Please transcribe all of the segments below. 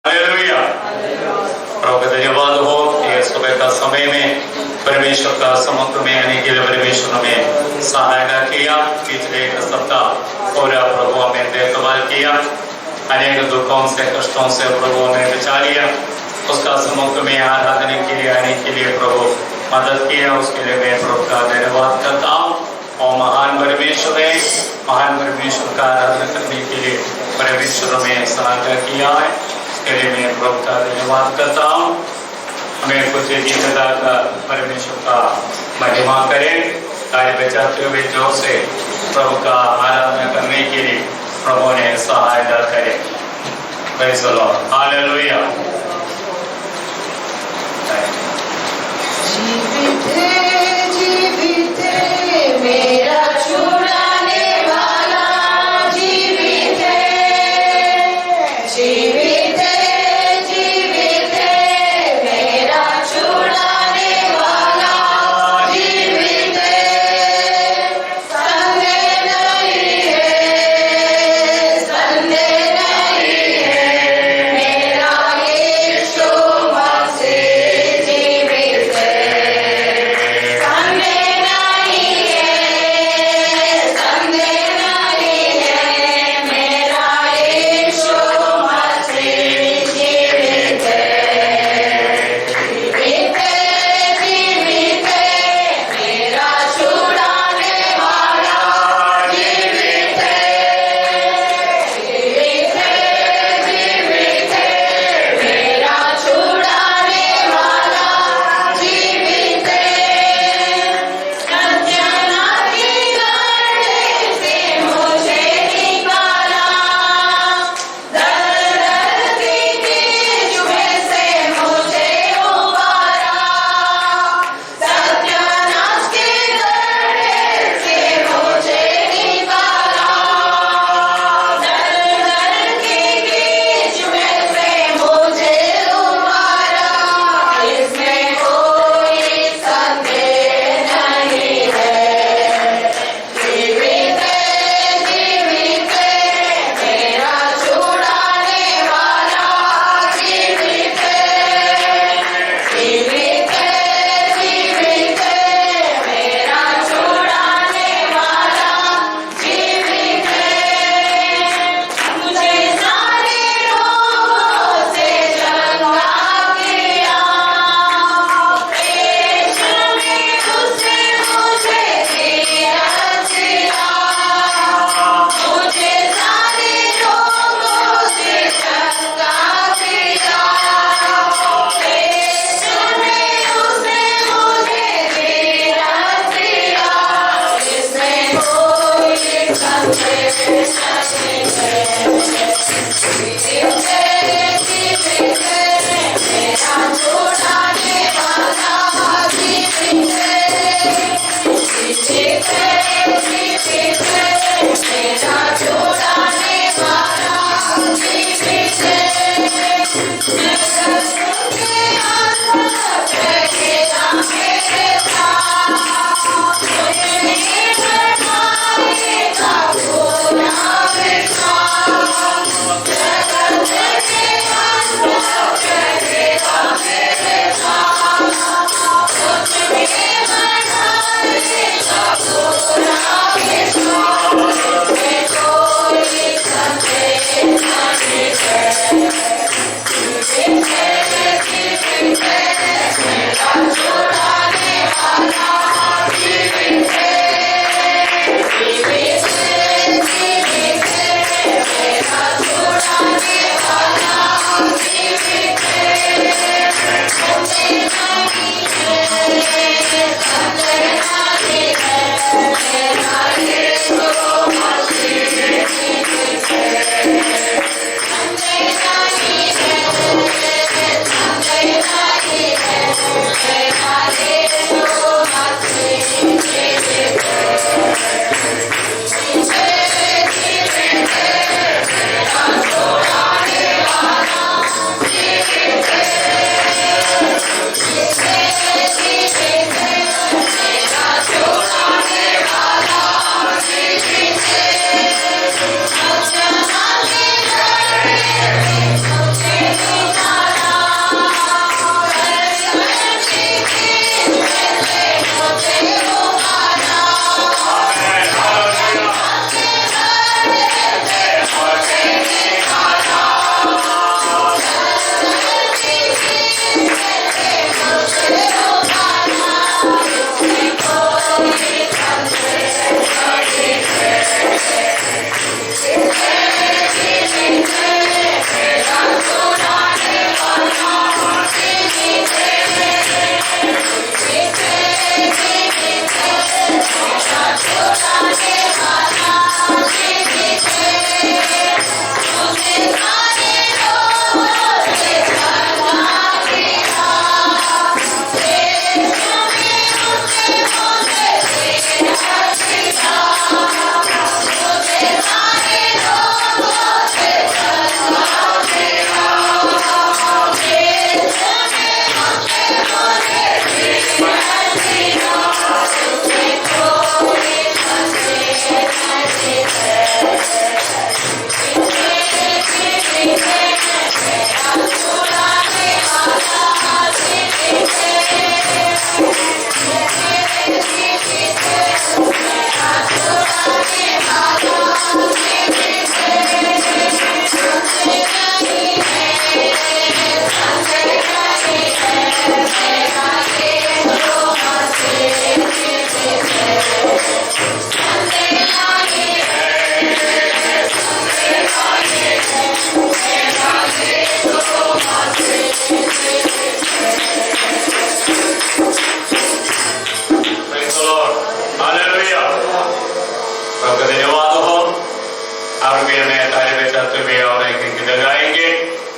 Hallelujah. प्रभु का धन्यवाद हो ये सुबह का समय में परमेश्वर का समुद्र में आने के लिए परमेश्वर ने सहायता किया। पिछले एक सप्ताह पूरा प्रभु हमें देखभाल किया, अनेक दुखों से कष्टों से प्रभु हमें बचा लिया। उसका समुद्र में आराधना के लिए आने के लिए प्रभु मदद किया, उसके लिए मैं प्रभु का धन्यवाद करता हूँ। और महान परमेश्वर है, महान परमेश्वर का आराधना करने के लिए परमेश्वर में सहायता किया है, इसके लिए मैं प्रभु का धन्यवाद करता हूँ। हमें कुछ गीत गाकर परमेश्वर का महिमा करें, कार्य बचाते हुए जोर से प्रभु का आराधना करने के लिए प्रभु ने सहायता करे। Praise the Lord, hallelujah. जीवित है, जीवित है मेरा छुड़ाने वाला, जीवित है, जीवित है, जीवित है मेरा छुड़ाने वाला, जीवित है, संदेह नहीं है, संदेह नहीं है, मेरा यीशु मसीह जीवित है।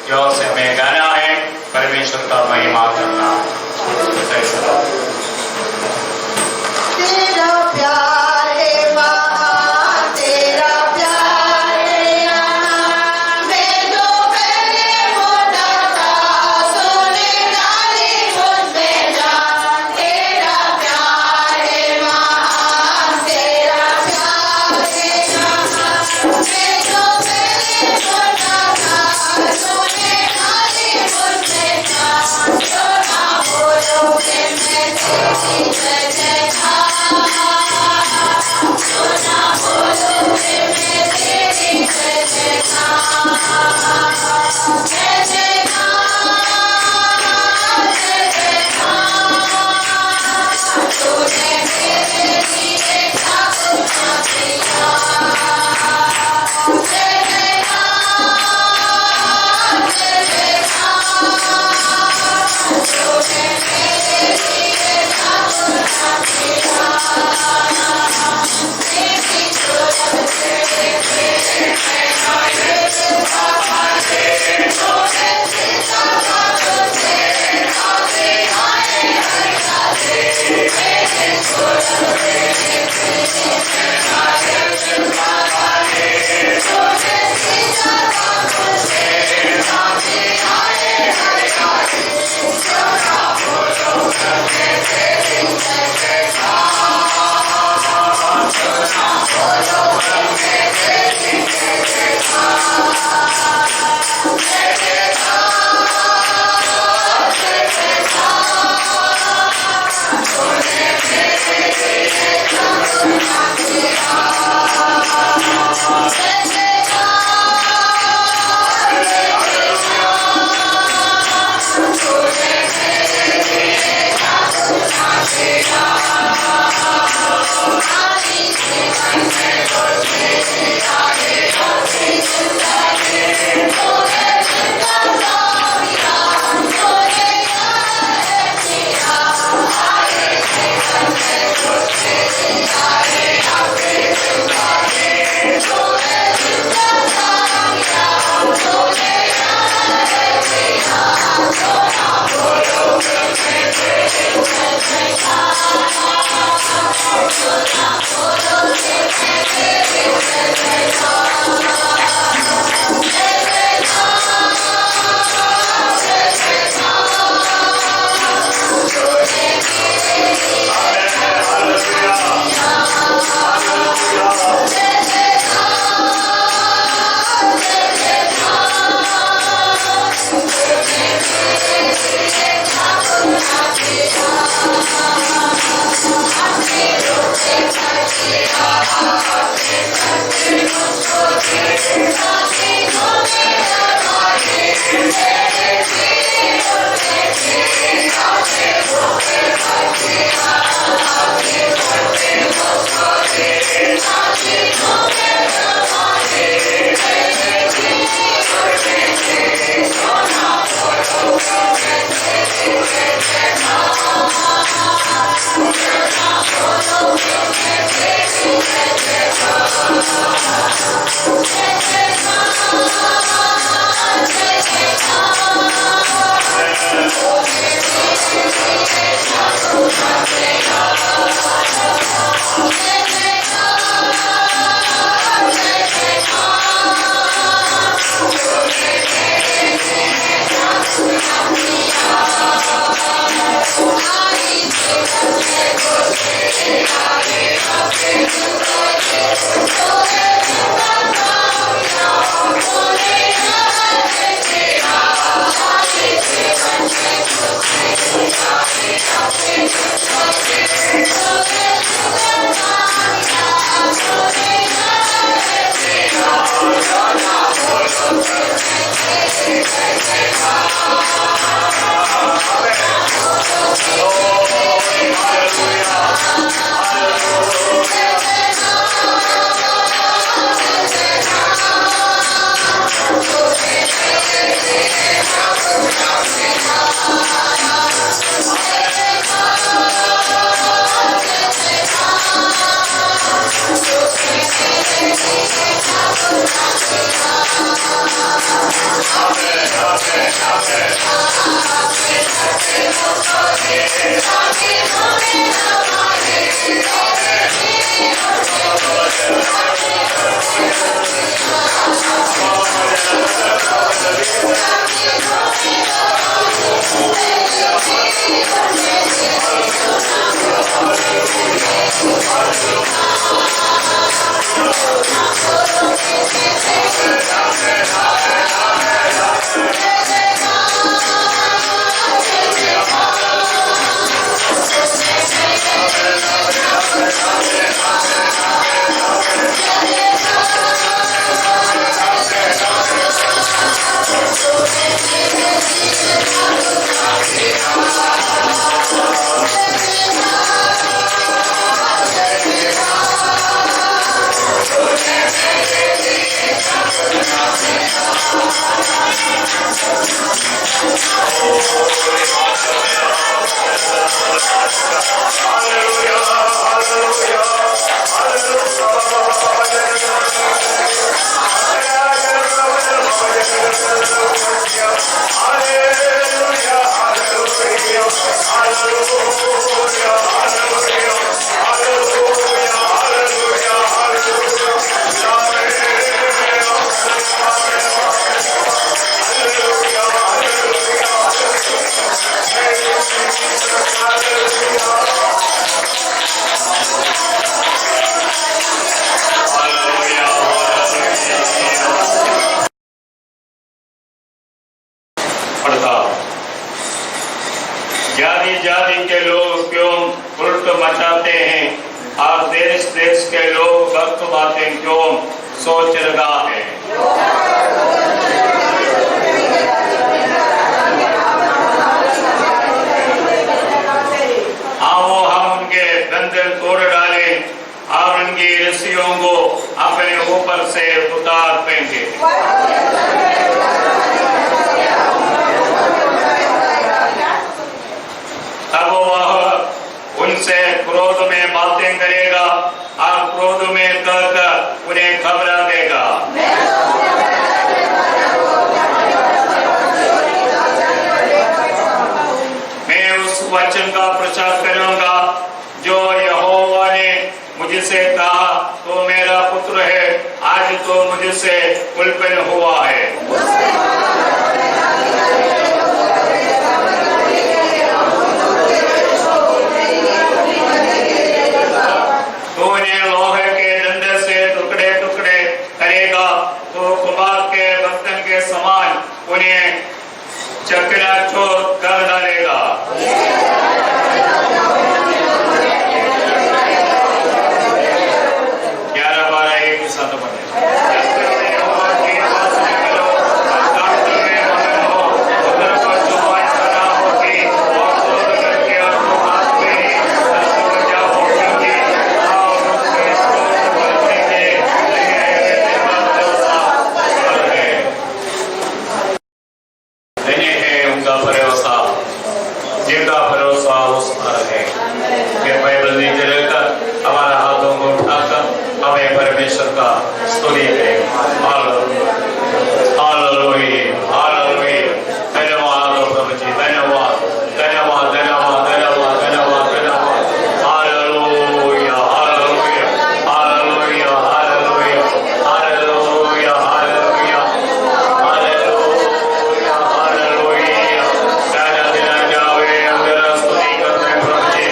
जो से हमें गाना है परमेश्वर का महिमा करना। तेरा प्यार है महान, तेरा प्यार है यहाँ। मैं जो पहले मोटा था, सोने डाली मुझमें जान। तेरा प्यार है महान, तेरा प्यार है यहाँ। मैं जो पहले मोटा था, सोने डाली मुझमें जान। जो ना बोलोगे मैं तेरी जय जयकार। आजादी के लोग क्यों उल्ट मचाते हैं, और देश देश के लोग गलत बातें क्यों सोच रहा है। आओ हम उनके बंधन तोड़ डालें और उनकी रस्सियों को अपने ऊपर से उतार देंगे। तब वह उनसे क्रोध में बातें करेगा और क्रोध में कहकर उन्हें घबरा देगा। मैं उस वचन का प्रचार करूंगा जो यहोवा ने मुझसे कहा, तो मेरा पुत्र है, आज तो मुझसे उल्पन हुआ है। तो उन्हें लोहे के डंडे से टुकड़े टुकड़े करेगा, तो कुम्हार के बर्तन के समान उन्हें चकनाचूर कर डालेगा। 11-12 एक साथ पढ़े। जिनका भरोसा उस पर है। ये बाइबल नीचे लेकर हमारा हाथों को उठाकर हमें परमेश्वर का स्तुति करें। हालेलुया, हालेलुया, धन्यवाद प्रभु जी, धन्यवाद, धन्यवाद, धन्यवाद, धन्यवाद, धन्यवाद, धन्यवाद। Hallelujah, hallelujah, hallelujah, hallelujah, hallelujah, hallelujah, hallelujah, hallelujah. राजा तेरा जावे अंदर स्तुति करते हैं प्रभु जी।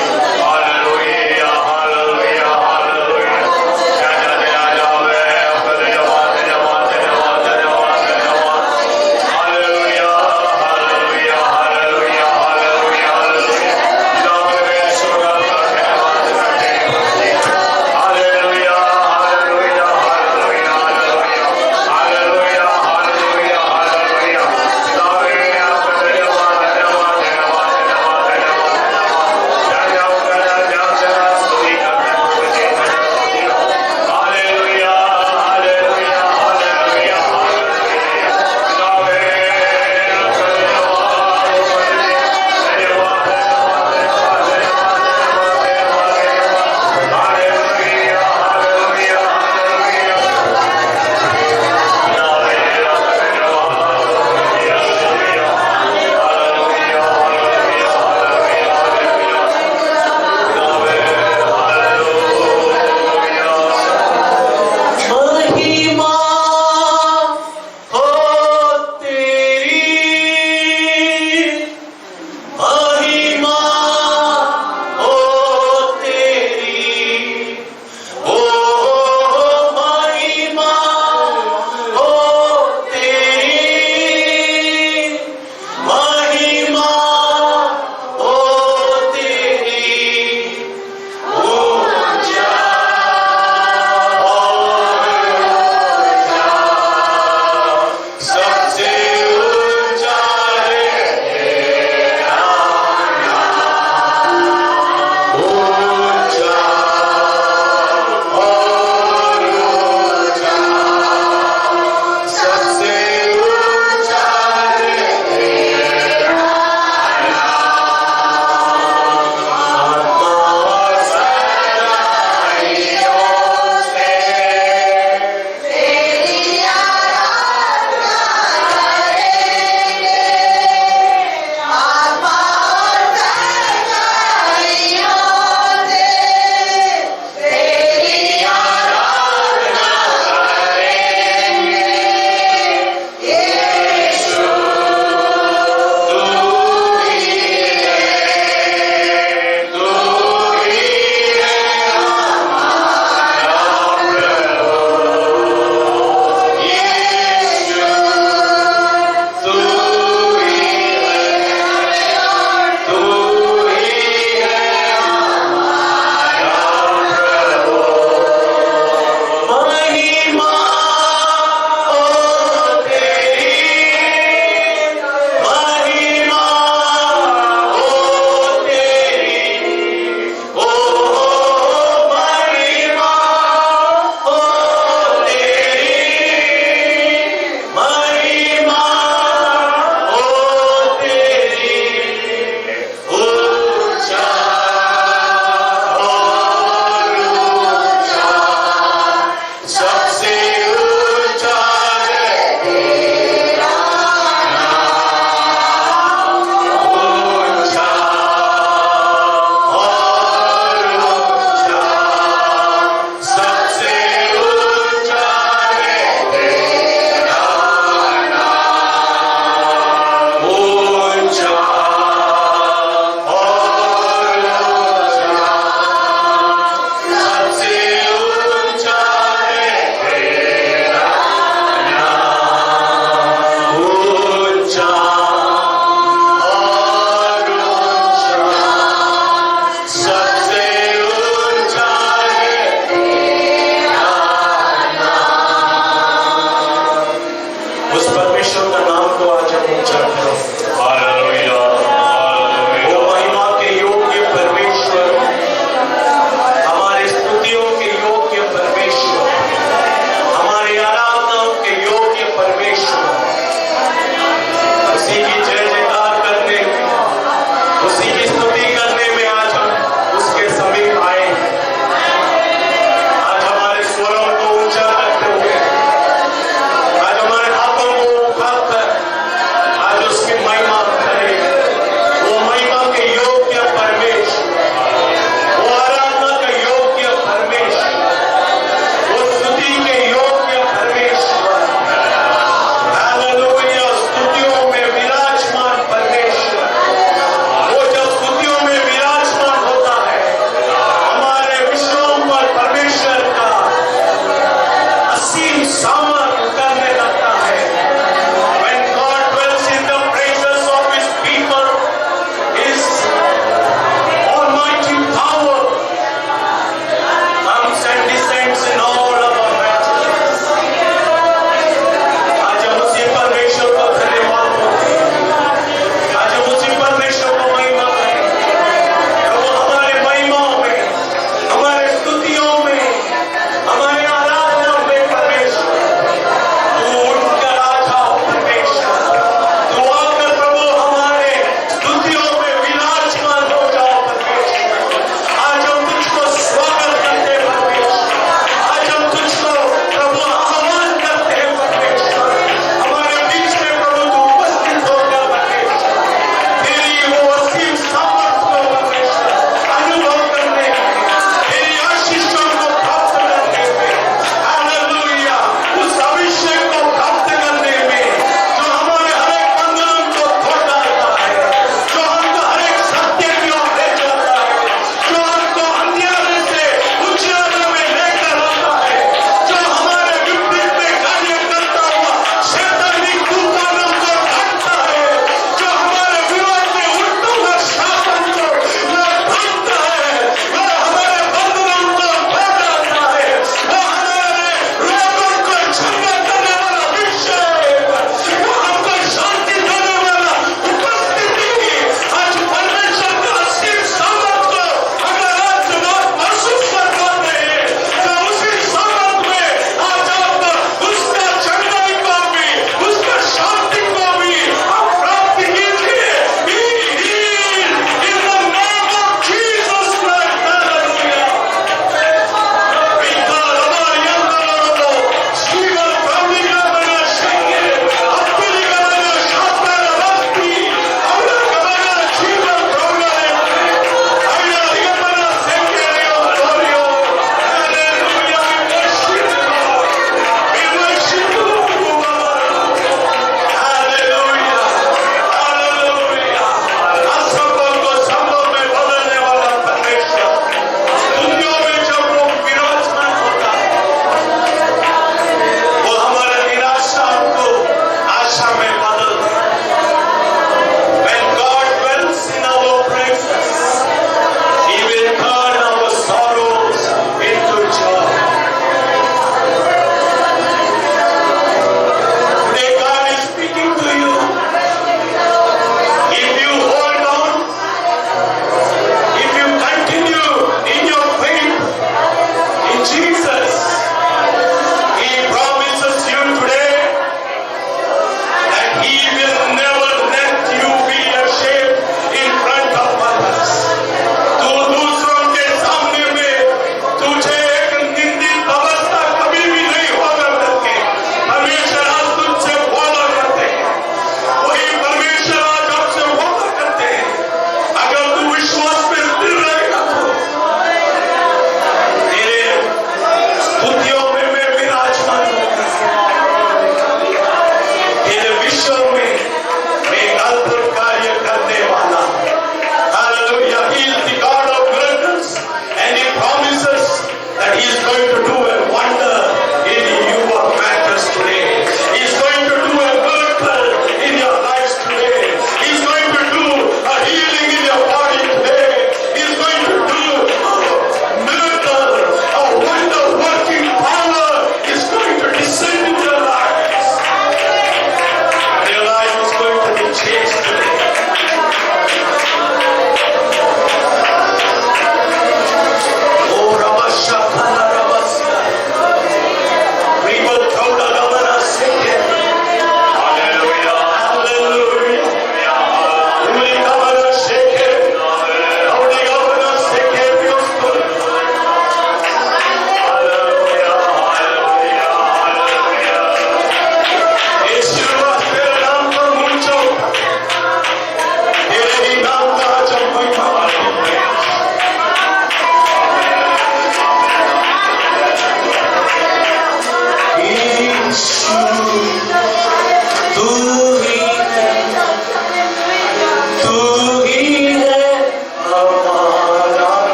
Hallelujah, hallelujah, hallelujah. राजा तेरा जावे, धन्यवाद, धन्यवाद,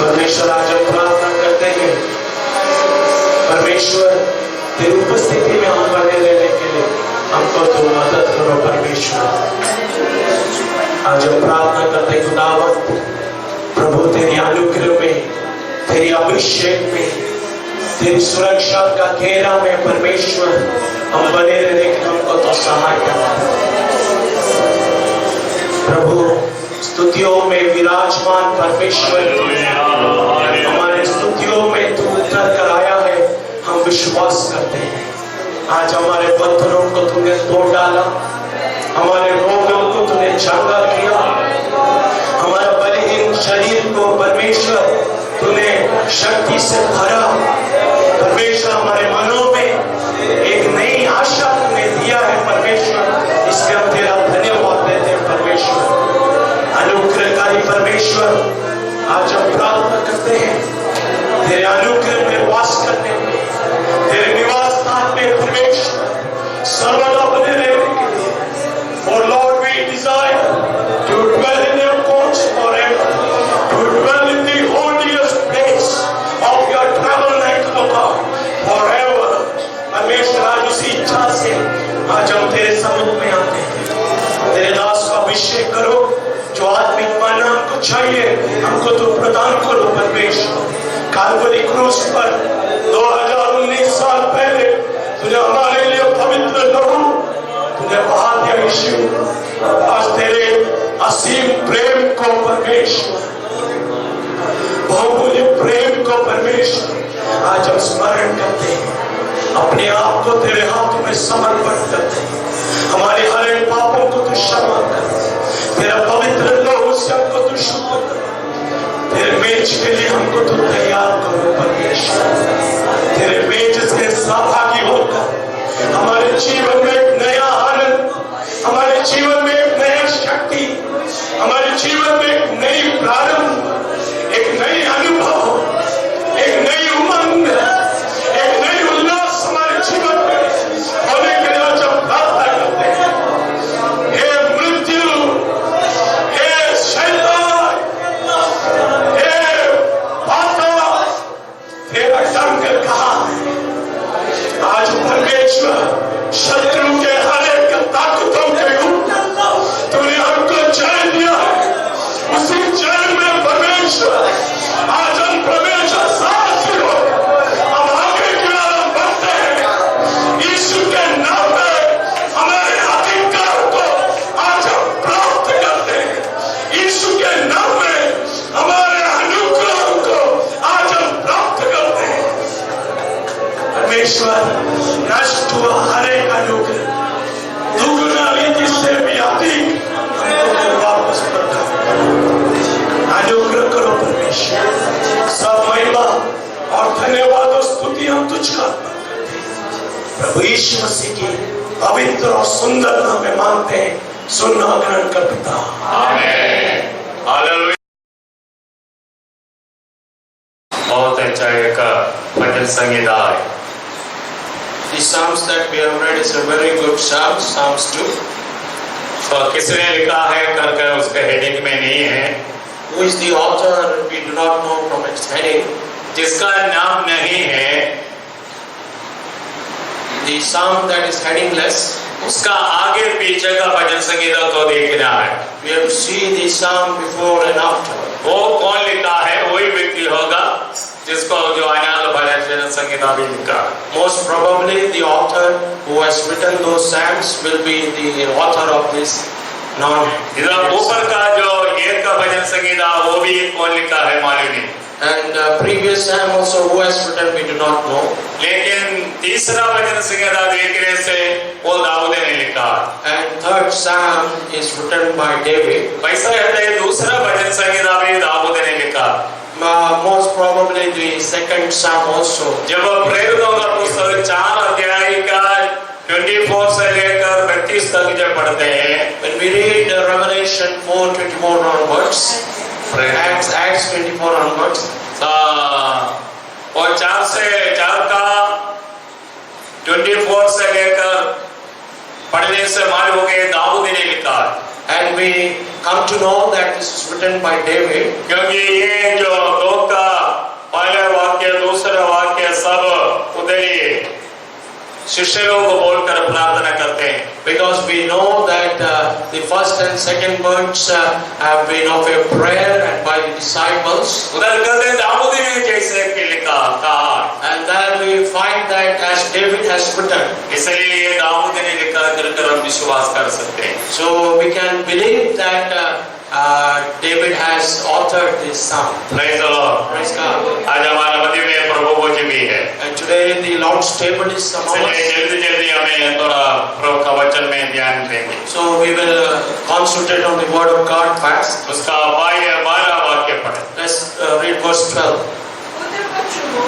परमेश्वर आज हम प्रार्थना करते हैं, परमेश्वर तेरी उपस्थिति में हम बने रहने के लिए हमको तो मदद करो परमेश्वर। आज हम प्रार्थना करते हैं खुदावंत प्रभु तेरी अनुग्रह में, तेरी अभिषेक में, तेरी सुरक्षा का घेरा में परमेश्वर हम बने रहने के हमको तो सहायता प्रभु। स्तुतियों में विराजमान परमेश्वर, हमारे स्तुतियों में तू उतर कर आया है, हम विश्वास करते हैं। आज हमारे बंधनों को तूने तोड़ डाला, हमारे रोगों को तूने चंगा किया, हमारा बलहीन शरीर को परमेश्वर तूने शक्ति से भरा। परमेश्वर हमारे मनों में एक नई आशा तूने दिया है परमेश्वर, इसके हम तेरा धन्यवाद देते हैं परमेश्वर। अनुग्रहकारी परमेश्वर, आज हम प्रार्थना करते हैं तेरे अनुग्रह में वास करने में, तेरे निवास स्थान में परमेश्वर सर्वदा बने रहने के लिए। For Lord, we desire to dwell in your courts forever, to dwell in the holiest place of your tabernacle, O God, forever. परमेश्वर आज उसी इच्छा से आज हम तेरे समुख में आते हैं। तेरे दास का अभिषेक करो, जो आत्मिक मन हमको चाहिए हमको तो प्रदान करो परमेश्वर। काल्वरी क्रूस पर 2019 साल पहले तुझे हमारे लिए पवित्र लहू तुझे बहा दिया यीशु। आज तेरे असीम प्रेम को परमेश्वर, बहुमूल्य प्रेम को परमेश्वर आज हम स्मरण करते हैं, अपने आप को तेरे हाथों में समर्पण करते हैं। हमारे हर एक क्षमा कर। तेरा पवित्र लहू से हमको तू शुद्ध कर। तेरे मेज के लिए हमको तू तैयार करो परमेश्वर। तेरे मेज से सहभागी होकर हमारे जीवन में एक नया आनंद, हमारे जीवन में एक नया शक्ति, हमारे जीवन में एक नई प्रारंभ, एक नई अनुभव, एक नई उमंग, एक नई उल्लास हमारे जीवन में होने के लिए जब प्रार्थना करते हैं। हे मृत्यु, हे शैतान, हे पाताल, तेरा डंक कहाँ है? आज परमेश्वर शत्रु के हर एक ताकतों के ऊपर तूने हमको जय दिया है। उसी जय में परमेश्वर आज हम परमेश्वर साक्षी हो। हम आगे की ओर हम बढ़ते हैं। यीशु के नाम में हमारे अधिकार को आज हम प्राप्त करते हैं। यीशु के नाम में हमारे अनुग्रह को आज हम प्राप्त करते हैं। परमेश्वर नष्ट हुआ हर एक अनुग्रह दुगुना रीति से भी अधिक हमको वापस प्रदान करो। अनुग्रह करो परमेश्वर। सब महिमा और धन्यवाद और स्तुति हम तुझका अर्पण करते हैं। प्रभु यीशु मसीह की पवित्र और सुंदर नाम में मांगते हैं। सुनना ग्रहण कर पिता। आमीन। हालेलुया। बहुत अच्छा एक भजन संगीता है। The Psalms that we have read is a very good psalm, Psalms 2. तो किसने लिखा है करके उसके हेडिंग में नहीं है। Who is the author? We do not know from its heading. जिसका नाम नहीं है, The psalm that is headingless, उसका आगे पीछे का भजन संगीता तो देखना है। we have to see the psalm before and after. वो कौन लिखा है? वही व्यक्ति होगा जिसको जो अनाथ भजन संगीता भी लिखा। Most probably the author who has written those psalms will be the author of this non. इधर ऊपर का जो एक का भजन संगीता वो भी कौन लिखा है मालूम नहीं। And previous psalm also who has written we do not know. लेकिन तीसरा भजन संगीता देखने से वो दाऊद ने लिखा। And third psalm is written by David. वैसा है दूसरा भजन संगीता भी दाऊद ने लिखा। Most probably the second psalm also. जब प्रेरितों का पुस्तक 4 अध्याय का 24 से लेकर 32 तक जब पढ़ते हैं, when we read Revelation 4:24 onwards, Acts 24 onwards, और 4 का 24 से लेकर पढ़ने से मालूम हो गया दाऊद ने लिखा। and we come to know that this is written by David. क्योंकि ये जो 2 का पहला वाक्य दूसरा वाक्य सब उधर शिष्यों को बोलकर प्रार्थना करते हैं। Because we know that the first and second words have been of a prayer and by the disciples. उधर कहते दाऊद ने जैसे कि लिखा कहा, and there we find that as David has written. इसलिए ये दाऊद ने लिखा कर हम विश्वास कर सकते हैं। So we can believe that David has authored this psalm. Praise the Lord. Praise God. आज हमारा मध्य में प्रभु भोज भी है। And today the Lord's table is among us. जल्दी हमें थोड़ा प्रभु का वचन में ध्यान देंगे। So we will concentrate on the word of God fast. उसका 12 वाक्य पढ़े। Let's read verse 12. पुत्र को चुनो,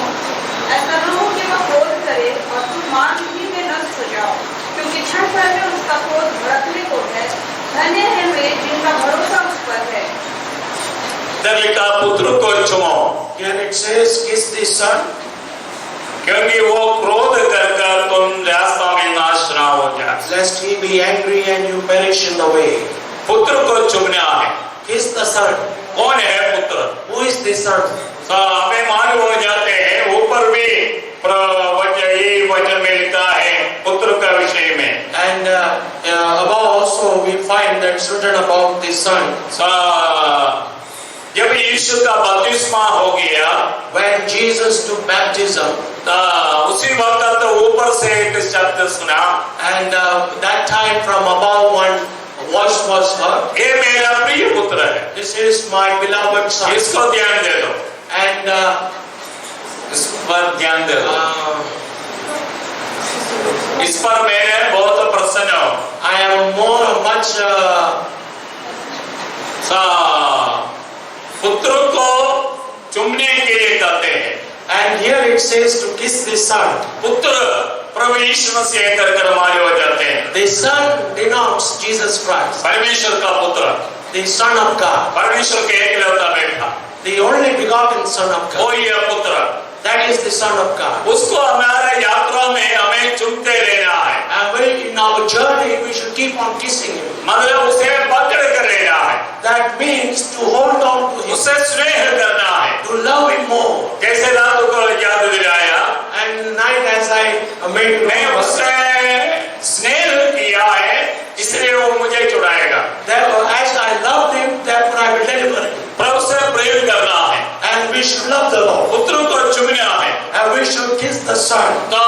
ऐसा न हो कि वह क्रोध करे और तुम मान ही में नष्ट हो जाओ, क्योंकि क्षण भर में उसका क्रोध भड़कने को है। धन्य है वे जिनका भरोसा उस पर है। इधर लिखा पुत्र को चुनो। Here it says, kiss the son. क्योंकि वो क्रोध कर तुम रास्ता में नाश ना हो जाए। Lest he be angry and you perish in the way. पुत्र को चुनना है। Kiss the son. कौन है पुत्र? Who is the son? हमें मालूम हो जाते हैं ऊपर भी वचन में लिखा है पुत्र का विषय में। And above also we find that it's written about the son. जब यीशु का बपतिस्मा हो गया, when Jesus took baptism, उसी वक्त तो ऊपर से एक शब्द सुना, and that time from above one voice was heard. ये मेरा प्रिय पुत्र है, This is my beloved son. इसको ध्यान दे दो। And इस पर ध्यान दे दो। इस पर मैं बहुत प्रसन्न हूँ। I I am much पुत्र को चुमने के लिए कहते हैं। and here it says to kiss the son. पुत्र प्रभु यीशु मसीह कर हमारे हो जाते हैं। The son denotes Jesus Christ, परमेश्वर का पुत्र, the Son of God, परमेश्वर के एकलौता बेटा, the only begotten Son of God. वही है पुत्र। That is the Son of God. उसको हमारे यात्रा में हमें चुमते रहना है। And in our journey we should keep on kissing him. मतलब उसे पकड़ कर रहना है। That means to hold on to him, उससे स्नेह करना है। to love him more. कैसे रातों को याद दिलाया, And tonight as I made मैं उससे स्नेह किया है, इसलिए वो मुझे छुड़ाएगा। as I loved him, therefore I will deliver him. प्रभु से प्रेम करना है, And we should love the Lord. पुत्र को चुमना है, And we should kiss the Son. तो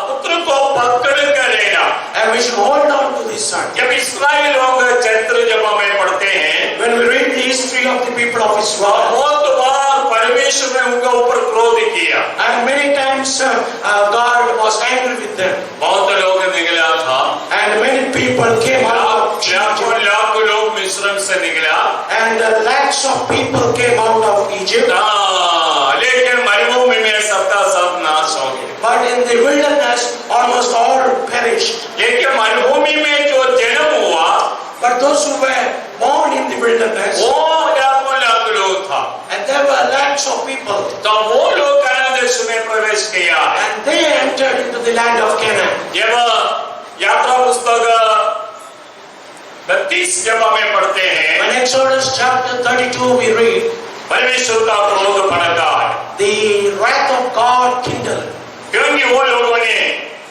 पुत्र को पकड़ कर लेना। And we should hold on to the Son. जब इस्राएल लोग चरित्र जब हमें पढ़ते हैं, When we read the history of the people of Israel, बहुत बार परमेश्वर ने उनके ऊपर क्रोध किया। and many times God was angry with them. बहुत लोग निकला था, And many people came out of Egypt. लाखों लोग मिस्र से निकला, And lakhs of people came out of Egypt. लेकिन मरुभूमि में सबका सब नाश हो गया। But in the wilderness, almost all perished. लेकिन मरुभूमि में जो जन्म हुआ, But those who were born in the wilderness, वो लाखों लोग था। and there were lakhs of people, तो वो लोग कनान देश में प्रवेश किया। and they entered into the land of Canaan. जब यात्रा पुस्तक 32 जब हमें पढ़ते हैं, In Exodus chapter 32 we read, परमेश्वर का क्रोध भड़का है, the wrath of God kindled, क्योंकि वो लोगों ने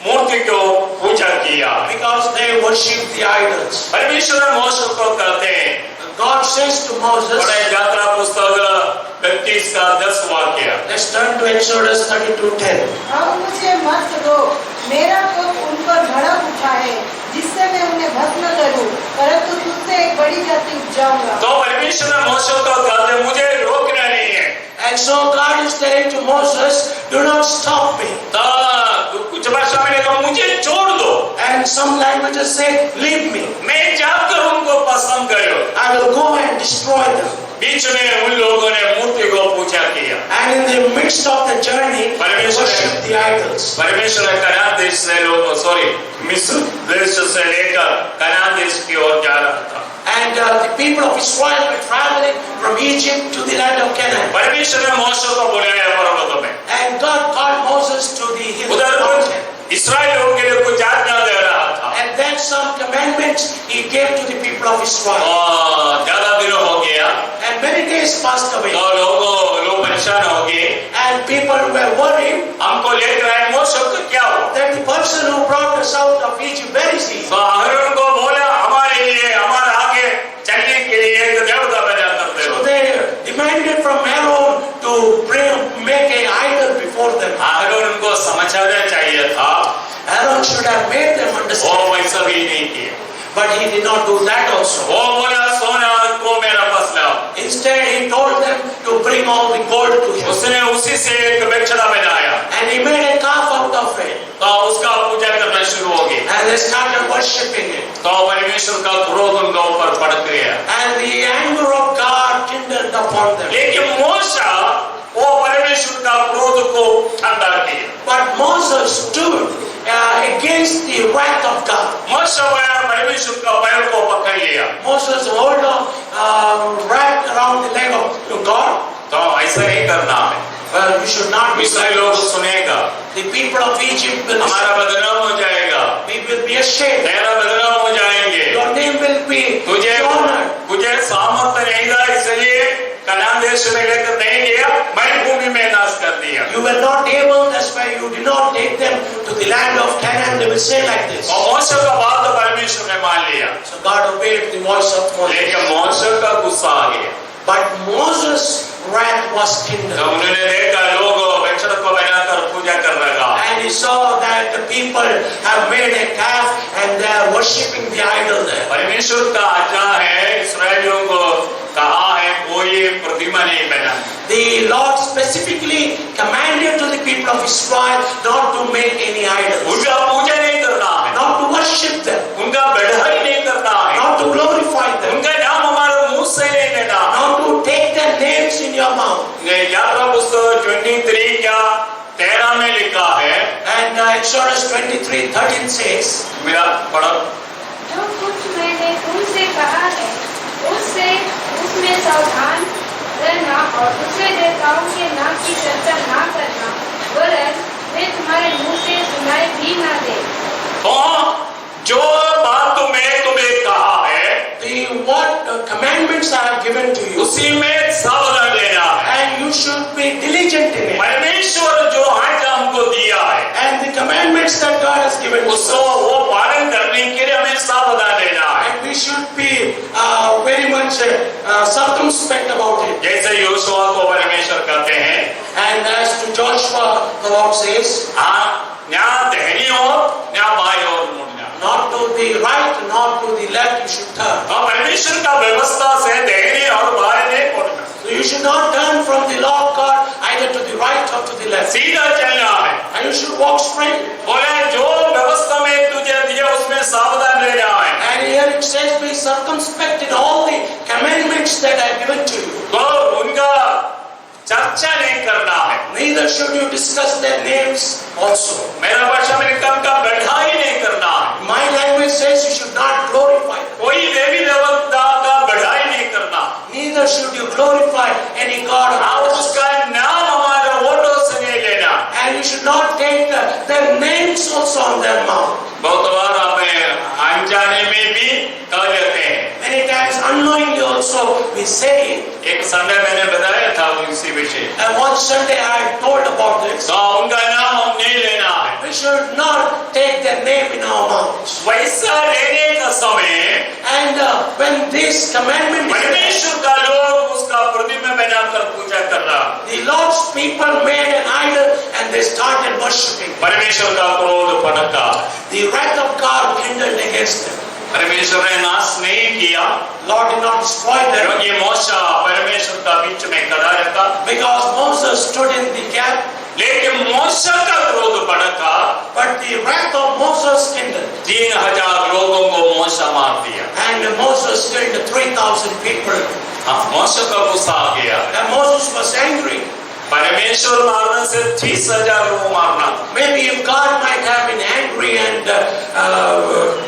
मूर्ति को पूजा किया। because they worshipped the idols. परमेश्वर मूसा को कहते हैं, God says to Moses, बड़े यात्रा पुस्तक 32 का 10 वाक्य। let's turn to Exodus 32:10. अब मुझे मत रोक, मेरा कोप उन पर भड़क उठा है, जिससे मैं उन्हें भस्म करूं, परंतु तुझसे एक बड़ी जाति उपजाऊंगा। तो परमेश्वर ने मूसा को कहते, मुझे रोकना नहीं है। And so God is telling to Moses, do not stop me. तो कुछ भाषा में कहा, मुझे छोड़ दो। And some languages say, leave me. मैं जाकर उनको पसंद करो। I will go and destroy them. बीच में उन लोगों ने मूर्ति को पूजा किया। And in the midst of the journey, they worship the idols. परमेश्वर ने कनान देश से मिस्र देश से लेकर कनान देश की ओर जा रहा था। And the people of Israel were traveling from Egypt to the land of Canaan. परमेश्वर ने मूसा को बुलाया पर्वतों में। And God called Moses to the hill उधर mountain. इस्राएल लोगों के लिए कुछ आज्ञा दे रहा था। And then some commandments he gave to the people of Israel. ज्यादा दिन हो गया। And many days passed away. तो लोग परेशान हो गए। And people were worried हमको लेकर आए मूसा को क्या हो? that the person who brought us out of Egypt, where is he? तो अहरोन को बोला, हमारे लिए हमारे आगे चलने के लिए एक देवता पैदा कर दे। So they demanded from Aaron to make an idol before them. Aaron उनको समझाना चाहिए था। Aaron should have made them वो understand. वैसा भी नहीं किया। But he did not do that also. वो बोला, सोना को मेरा पास लाओ। Instead, he told them to bring all the gold to him. उसने उसी से एक बछड़ा बनाया। And he made a calf out of it. तो उसका पूजा करना शुरू हो गया। And they started worshipping it. तो परमेश्वर का क्रोध उनके ऊपर भड़क गया। And the anger of God kindled upon them. लेकिन मूसा वो परमेश्वर का क्रोध को ठंडा किया। But Moses stood against the wrath of God. मूसा परमेश्वर का पैर को पकड़ लिया। Moses hold on, wrapped around the leg of God. तो ऐसा नहीं करना है। Well, you should not be इस्राएल लोग सुनेगा, The people of Egypt will हमारा बदनाम हो जाएगा, we will be ashamed. तेरा बदनाम हो जाएंगे। Your name will be dishonored. तुझे सामर्थ्य नहीं था, इसलिए कनान देश में लेकर नहीं गया, मरुभूमि में नाश कर दिया। You were not able, that's why you did not take them to the land of Canaan. They will say like this. और मूसा का बात परमेश्वर ने मान लिया, So God obeyed the voice of Moses. लेकिन मूसा का गुस्सा आ गया। But Moses' wrath was तो kindled. उन्होंने देखा लोग बछड़ा को बनाकर पूजा कर रहा। And he saw that the people have made a calf and they are worshipping the idol there. परमेश्वर का आज्ञा है, इस्राएलियों को कहा है कोई प्रतिमा नहीं बना। The Lord specifically commanded to the people of Israel not to make any idols, उनका पूजा नहीं करना है, not to worship them. उनका बढ़ाई नहीं 13 says, मेरा पढ़ा जो कुछ मैंने तुमसे कहा है उसमें सावधान रहना और दूसरे देवताओं के नाम की चर्चा ना करना, वरन वे तुम्हारे मुंह से सुनाई भी ना दे। तो जो बात तुम्हें कहा है, what commandments I have given to you, उसी में सावधान लेना है। and you should be diligent in it. परमेश्वर जो आज्ञा हमको दिया है, And the commandments that God has given to उसको us, वो पालन करने के लिए हमें सावधान लेना है। and we should be very much circumspect about it. जैसे योशुआ को परमेश्वर कहते हैं, And as to Joshua, the Lord says, हाँ, ना दाहिनी ओर ना बाईं ओर मुड़ना। not to the right, not to the left, you should turn. तो परमेश्वर का व्यवस्था से दाहिनी और बाईं नहीं मुड़ना। So you should not turn from the law of God either to the right or to the left. सीधा चलना है। And you should walk straight. बोले जो व्यवस्था में तुझे दिया उसमें सावधान रहना है। And here it says, be circumspect in all the commandments that I have given to you. तो उनका चर्चा नहीं करना है। Neither should you discuss their names also. मेरा भाषा में निकम का बढ़ाई नहीं करना है। My language says you should not glorify them. कोई देवी देवता का बढ़ाई नहीं करना। Neither should you glorify any god of आप ours. उसका नाम हमारे होठों से नहीं लेना। And you should not take their names also on their mouth. बहुत बार हमें अनजाने में भी कह लेते हैं। Many times unknowingly also we say it. एक संडे मैंने बताया था इसी विषय। And one Sunday I told about this. तो उनका नाम हम नहीं लेना है। We should not take their name in our mouths. वैसा लेने का समय And when this commandment is परमेश्वर का लोग उसका प्रतिमा बनाकर पूजा कर रहा। the Lord's people made an idol and they started worshipping. परमेश्वर का क्रोध भड़का। The wrath of God kindled against them. परमेश्वर ने नाश नहीं किया, Lord did not destroy them क्योंकि मूसा परमेश्वर का बीच में खड़ा रहता। because Moses stood in the gap. लेकिन मूसा का क्रोध भड़का, But the wrath of Moses kindled. 3000 लोगों को मूसा मार दिया। And Moses killed 3,000 people. हाँ, मूसा का गुस्सा आ गया। And Moses was angry. परमेश्वर मारने से 30,000 लोग मारना। Maybe if God might have been angry and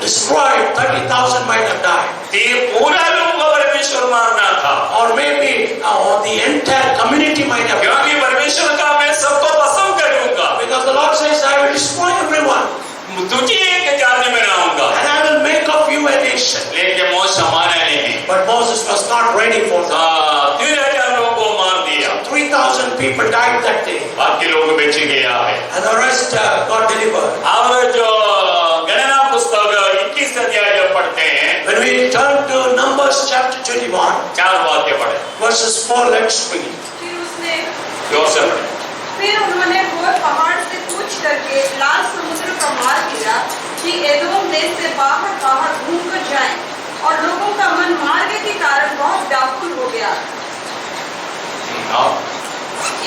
destroyed, 30,000 might have died. ये पूरा लोग को परमेश्वर मारना था। Or maybe the entire community might have died. क्योंकि परमेश्वर का मैं सबको पसंद करूंगा। Because the Lord says, I will destroy everyone. तुझे एक जाति में लाऊंगा। And I will make of you a nation. लेकिन मूसा माना नहीं। But Moses was not ready for that. 3000 लोगों को मार दिया। 3,000 people died that day. बाकी लोग बेच गया है। And the rest got delivered. और जो गणना पुस्तक 21 अध्याय जब पढ़ते हैं, When we turn to Numbers chapter 21, 4 वाक्य पढ़े। verses 4, let's read. फिर उसने जोर से पढ़े। फिर उन्होंने होर पहाड़ से कूच करके लाल समुद्र का मार्ग लिया कि एदोम देश से बाहर घूम कर जाएं, और लोगों का मन मार्ग के कारण बहुत व्याकुल हो गया।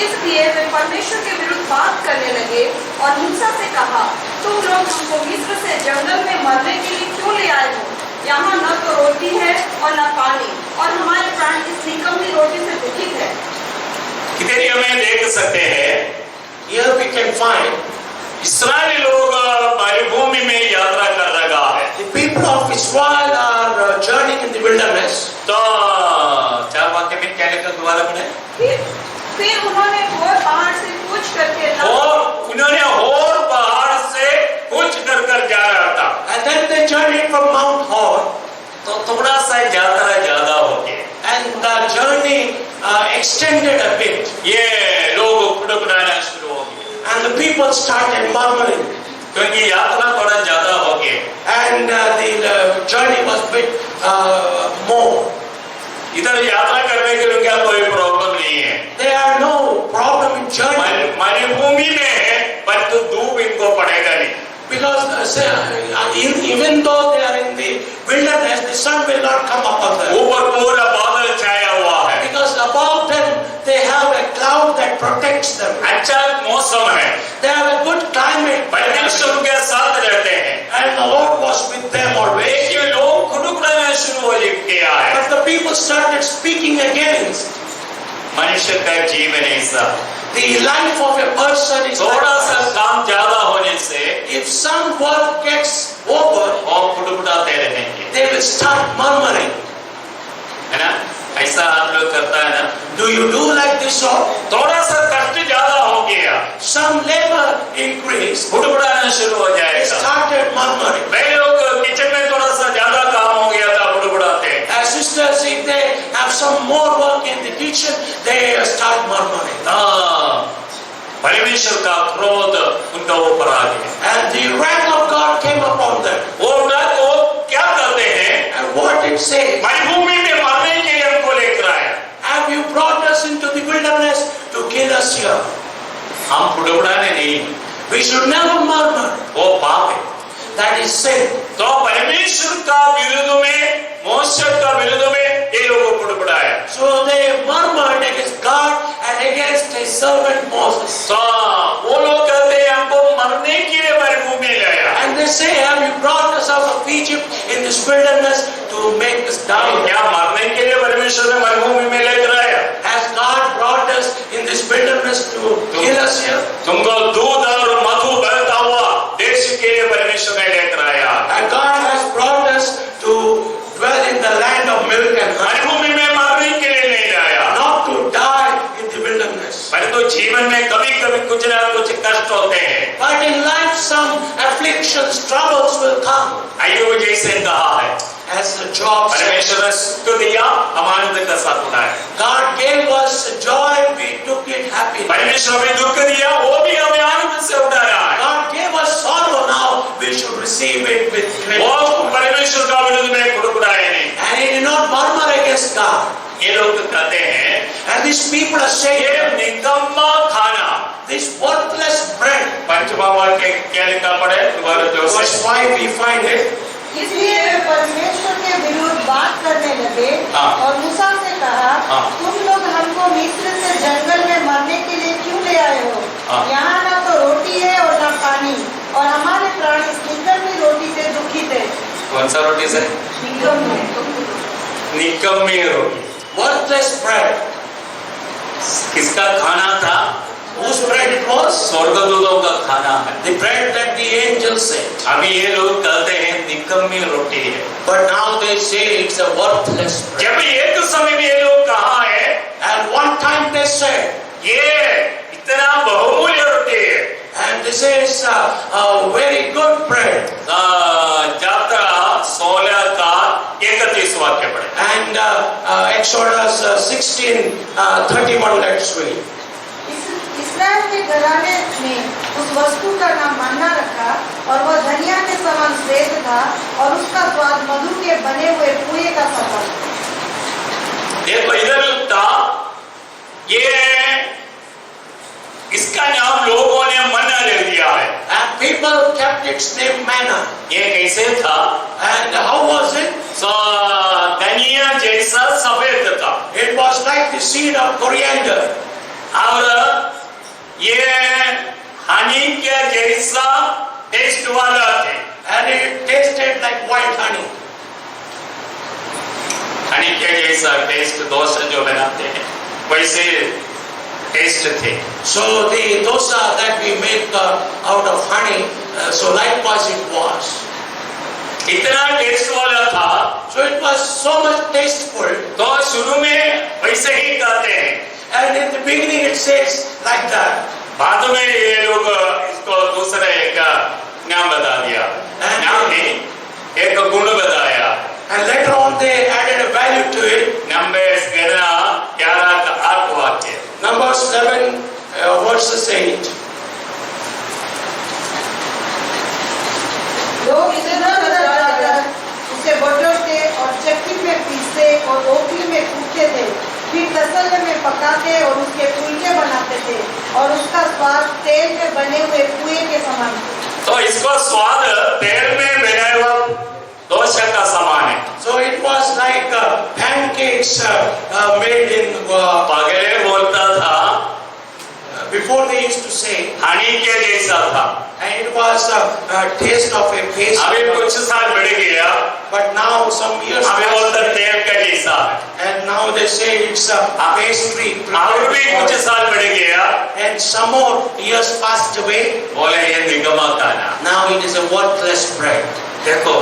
इसलिए वे परमेश्वर के विरुद्ध बात करने लगे और मूसा से कहा, तुम लोग हमको मिस्र से जंगल में मरने के लिए क्यों ले आए हो? यहाँ न तो रोटी है और न पानी, और हमारे प्राण इस निकम्मी रोटी से दुखित है। कितने हमें देख सकते हैं, Here we can find इस्राएली लोग मरुभूमि में यात्रा कर रहा है। the people of Israel are journeying in the wilderness. तो 4 वाक्य में क्या लिखा, दोबारा पढ़े। फिर उन्होंने होर पहाड़ से कूच करके और उन्होंने होर पहाड़ से कूच कर जा रहा था। And then they journeyed from Mount Hor. तो थोड़ा सा यात्रा ज्यादा हो गया। And the journey extended a bit. ये लोग फुड़फुड़ाना शुरू हो गए। And the people started murmuring. क्योंकि यात्रा थोड़ा ज्यादा हो गया। And the journey was a bit more. इधर यात्रा करने के लिए क्या कोई प्रॉब्लम नहीं है। There are no problem in journey. मरुभूमि में है, पर तो धूप इनको पड़ेगा नहीं। Because even though they are in the wilderness, the sun will not come upon them. ऊपर पूरा बादल छाया हुआ है। Because above them they have a cloud that protects them. अच्छा मौसम है। They have a good climate. परमेश्वर के साथ रहते हैं। And the Lord was with them always. लेकिन लोग फुड़फुड़ाना शुरू हो गया है। But the people started speaking against. मनुष्य का जीवन ऐसा, The life of a person is थोड़ा सा like काम ज्यादा होने से this. If some work gets over, और बुड़बुड़ाते रहेंगे, they will start murmuring. है ना? ऐसा आप लोग करता है ना? Do you do like this or? थोड़ा सा कष्ट ज्यादा हो गया, Some labor increased, बुड़बुड़ाना शुरू हो they जाएगा। started murmuring. वे लोग किचन में थोड़ा सा ज्यादा काम हो गया था, बुड़बुड़ाते। As sisters, if they have some more work in the kitchen, they start murmuring. परमेश्वर का क्रोध उनका ऊपर आ गया, And the wrath of God came upon them. वो क्या करते हैं? And what it says, मरुभूमि में मारने के लिए हमको लेकर आया। have you brought us into the wilderness to kill us here? हम बुड़बुड़ाने नहीं, We should never murmur. वो पाप है। That is sin. तो परमेश्वर का विरुद्ध में, मोशे का विरुद्ध में ये लोगों को बुड़बुड़ाया। So they murmured against God and against his servant Moses. तो वो लोग कहते हैं हमको मरने के लिए मरुभूमि में लाया। And they say, have you brought us out of Egypt in this wilderness to make us die? क्या मरने के लिए परमेश्वर ने मरुभूमि में लेकर आया? Has God brought us in this wilderness to kill us here? तुमको दूध और मधु बहता हुआ देश के लिए परमेश्वर ने लेकर आया। And God has brought us to dwell in the land of milk and honey, मरुभूमि में मरने के लिए नहीं लाया, not to die in the wilderness. परंतु जीवन में कभी कभी कुछ ना कुछ कष्ट होते हैं। But in life some afflictions, troubles will come. अय्यूब जैसे कहा है, As Job said, परमेश्वर ने सुख दिया, हम आनंद का साथ उठाए। God gave us joy, we took it happily. परमेश्वर ने दुख दिया, वो भी हमें आनंद से उठाया है। God gave us sorrow, now we should receive it with great वो joy. परमेश्वर का विरुद्ध में बुड़बुड़ाए नहीं। And he did not murmur against God. ये लोग कहते हैं And these people are saying, ये निकम्मा खाना। this worthless bread. पंचमा वाक्य क्या लिखा पड़े? दोबारा जोर Verse से। 5 we find it. इसलिए वे परमेश्वर के विरुद्ध बात करने लगे और मूसा से कहा, तुम लोग हमको मिस्र से जंगल में मरने के लिए क्यों ले आए हो? यहाँ ना तो रोटी है और ना पानी, और हमारे प्राण इस निकम्मी रोटी से दुखित है। कौन सा रोटी से? निकम्मी रोटी। Worthless bread. किसका खाना था? Whose bread it was? स्वर्गदूतों का खाना है। The bread that the angels ate. अभी ये लोग कहते हैं निकम्मी रोटी है। But now they say it's a worthless bread. जब एक समय में ये लोग कहा है, And one time they said, ये इतना बहुमूल्य रोटी है। and this is a very good bread. जात्रा 16 का 31 वाक्य पढ़े। And Exodus 16:31, let's read. इस्राएल के घराने ने उस वस्तु का नाम मन्ना रखा, और वह धनिया के समान श्वेत था, और उसका स्वाद मधु के बने हुए पुए का समान। देखो इधर था, ये इसका नाम लोगों ने मन्ना ले दिया है। And people kept its name manna. ये कैसे था? And how was it? धनिया जैसा सफेद था, It was like the seed of coriander. और ये हनी के जैसा टेस्ट वाला थे। And it tasted like white honey. Honey के जैसा टेस्ट दोसा जो बनाते हैं वैसे टेस्ट थे। So the dosa that we make out of honey, so likewise it was. इतना टेस्ट वाला था, So it was so much tasteful. तो शुरू में वैसे ही कहते हैं, And in the beginning it says like that. बाद में ये लोग इसको दूसरा एक नाम बता दिया, नाम नहीं, एक गुण बताया। And later on they added a value to it. Numbers 11 का 8 वाक्य। Numbers 11 verses 8. लोग इधर-उधर जाकर उसे बटोरते और चक्की में पीसते और ओखली में कूटते थे, फिर तसल्ले में पकाते और उसके फुलके बनाते थे, और उसका स्वाद तेल में बने हुए पुए के समान था। तो इसका स्वाद तेल में बने हुआ डोसा का समान है। So it was like pancakes made in पहले बोलता था, before they used to say, Honey के जैसा था। and it was a taste of a paste. अभी कुछ साल बढ़ गया, But now some years अभी passed, बोलता तेल का जैसा है। and now they say it's a pastry. और भी कुछ साल बढ़ गया, And some more years passed away. बोले ये निगमा खाना। Now it is a worthless bread. देखो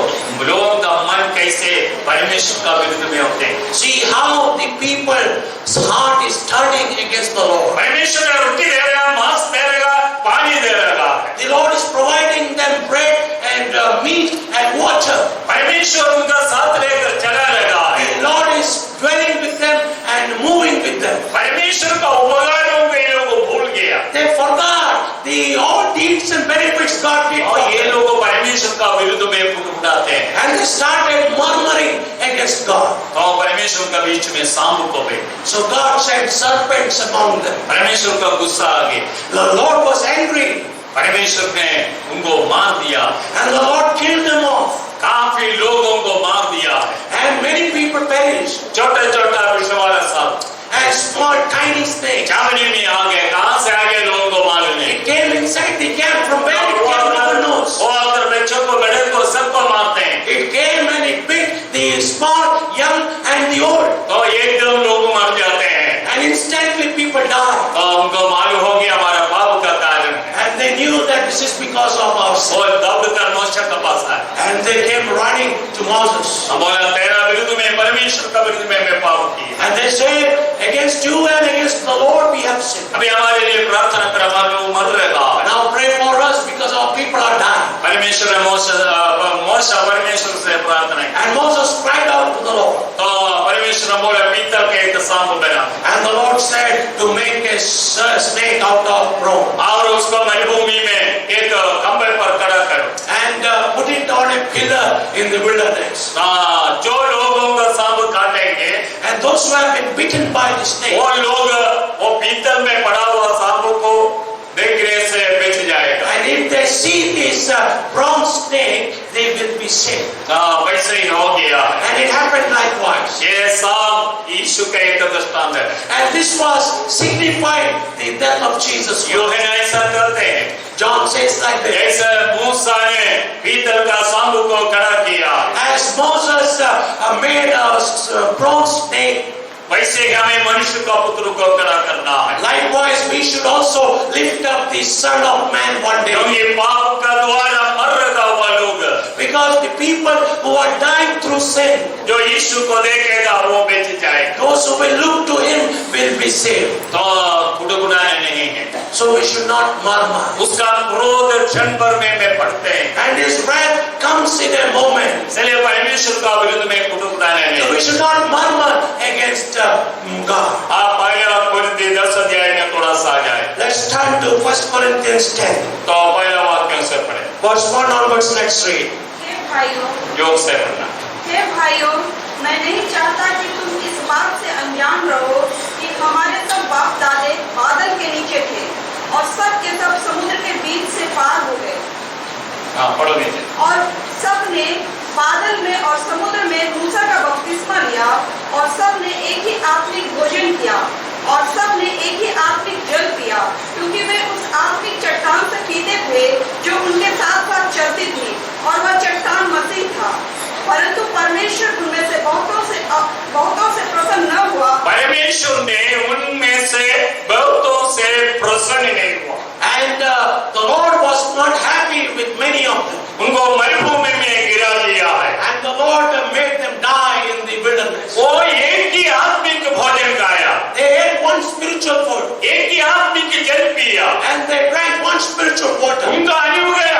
लोगों का मन कैसे परमेश्वर का विरुद्ध में होते हैं। See how the people's heart is turning against the Lord. परमेश्वर रोटी दे रहा, मांस दे रहा, पानी दे रहा है। The Lord is providing them bread and meat and water. परमेश्वर उनका साथ लेकर चला लगा है। The Lord is dwelling with them and moving with them. परमेश्वर का उपकारों को ये लोग भूल गया। They forgot the all deeds and benefits God did for और ये them. लोग परमेश्वर का विरुद्ध में उठाते हैं। And they started murmuring against God. तो परमेश्वर का बीच में सांप को भी, So God sent serpents among them. परमेश्वर का गुस्सा आ गया। The Lord was angry परमेश्वर ने उनको मार दिया, and the Lord killed them off. काफी लोगों को मार दिया है। And many people perished. छोटा छोटा विष वाला सांप And small tiny snakes. चावनी में आ गए। कहाँ से आ गए लोगों को मालूम नहीं। It came inside the camp. From where it came, no one knows. वो अगर बच्चों को बड़े को सबको मारते हैं। It came and it bit the small, young and the old. तो एकदम लोग मर जाते हैं। And instantly people died. तो उनको मालूम हो गया हमारा पाप का कारण है। And they knew that this is because of our sin. वो दौड़ कर मोशा का पास आए। And they came running to Moses. हम बोला तेरा विरुद्ध में परमेश्वर का विरुद्ध में मैं पाप किया। And they said, against you and against the Lord we have sinned. अभी हमारे लिए प्रार्थना कर, हमारे लोग मर रहा है। Now pray for us because our people are dying. परमेश्वर ने मोशा परमेश्वर से प्रार्थना की। And Moses cried out to the Lord. तो परमेश्वर ने बोला पीतल के एक सांप बना। And the Lord said to make a snake out of bronze. और उसको मरुभूमि में एक खंभे पर खड़ा करो। And put it on a pillar in the wilderness. जो लोगों का सांप काटेंगे, And those who have been bitten by the snake, वो लोग वो पीतल में पड़ा हुआ सांप को देखने से बच जाएगा। and if they see this bronze snake, they will be saved. वैसे ही हो गया। And it happened likewise. ये सांप यीशु का एक दृष्टांत है। And this was signifying the death of Jesus Christ. यूहन्ना ऐसा करते हैं। John says like this. जैसे मूसा ने पीतल का सांप को खड़ा किया, As Moses made a bronze snake, वैसे ही हमें मनुष्य का पुत्र को खड़ा करना है। likewise we should also lift up the Son of Man one day. क्योंकि पाप का द्वारा मर रहा हुआ लोग, Because the people who are dying through sin, जो यीशु को देखेगा वो बच जाएगा। those who will look to Him will be saved. तो गुड़गुड़ाने नहीं है। So we should not murmur. उसका क्रोध क्षण भर में पड़ते हैं। And His wrath comes in a moment. इसलिए परमेश्वर का विरुद्ध में गुड़गुड़ाने So नहीं। we should not murmur against God. आप पहला कुरिन्थी 10 अध्याय में थोड़ा सा आ जाए। Let's turn to 1 Corinthians 10. तो पहला वाक्य से पढ़े, Verse 1 onwards, let's read. हे भाइयों, योग से पढ़ना। हे भाइयों, मैं नहीं चाहता कि तुम इस बात से अनजान रहो कि हमारे सब बाप दादे बादल के नीचे थे और सब के सब समुद्र के बीच से पार हो गए। हाँ, पढ़ो नीचे। और सब ने बादल में और समुद्र में मूसा का बपतिस्मा लिया और सब ने एक ही आत्मिक भोजन किया और सब ने एक ही आत्मिक जल पिया, क्योंकि वे उस आत्मिक चट्टान से पीते थे जो उनके साथ साथ चलती थी, और वह चट्टान मसीह था। परंतु परमेश्वर उनमें से बहुतों से प्रसन्न न हुआ। परमेश्वर ने उनमें से बहुतों से प्रसन्न नहीं हुआ। And the Lord was not happy with many of them. उनको मरुभूमि में गिरा दिया है। And the Lord made them die in the wilderness. वो एक ही आत्मिक भोजन खाया, They ate one spiritual food एक ही आत्मिक जल पिया, and they drank one spiritual water. उनका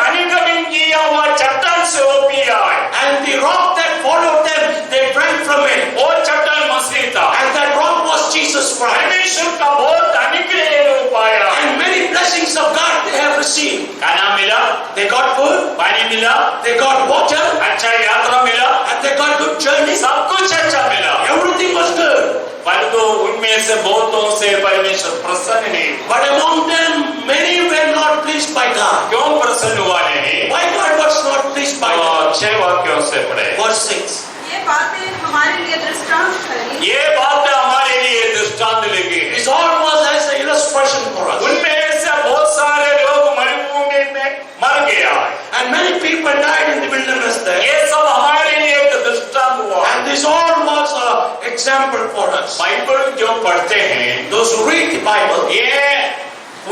अनुगमन किया हुआ चट्टान से वो पिया है। And the rock that followed them, they drank from it. वो चट्टान मसीह था। And that rock was Jesus Christ. परमेश्वर का बहुत अनुग्रह पाया। And many blessings of God they have received. खाना मिला, They got food, पानी मिला, they got water, अच्छा यात्रा मिला, and they got good journey. सब कुछ अच्छा मिला। Everything was good. परंतु उनमें से बहुतों से परमेश्वर प्रसन्न नहीं हुआ। But among them, many were not pleased by God. क्यों प्रसन्न हुआ नहीं? Why God was not pleased by तो them? 6 वाक्यों से पढ़े। Verse 6. ये बातें हमारे लिए दृष्टांत ठहरी। ये बात हमारे लिए दृष्टांत लगी। This all was as an illustration for us. उनमें से बहुत सारे लोग मरुभूमि में मर गया है। And many people died in the wilderness there. ये सब हमारे लिए एक दृष्टांत हुआ। And this all was also an example for us. Bible जो पढ़ते हैं, Those who read the Bible, ये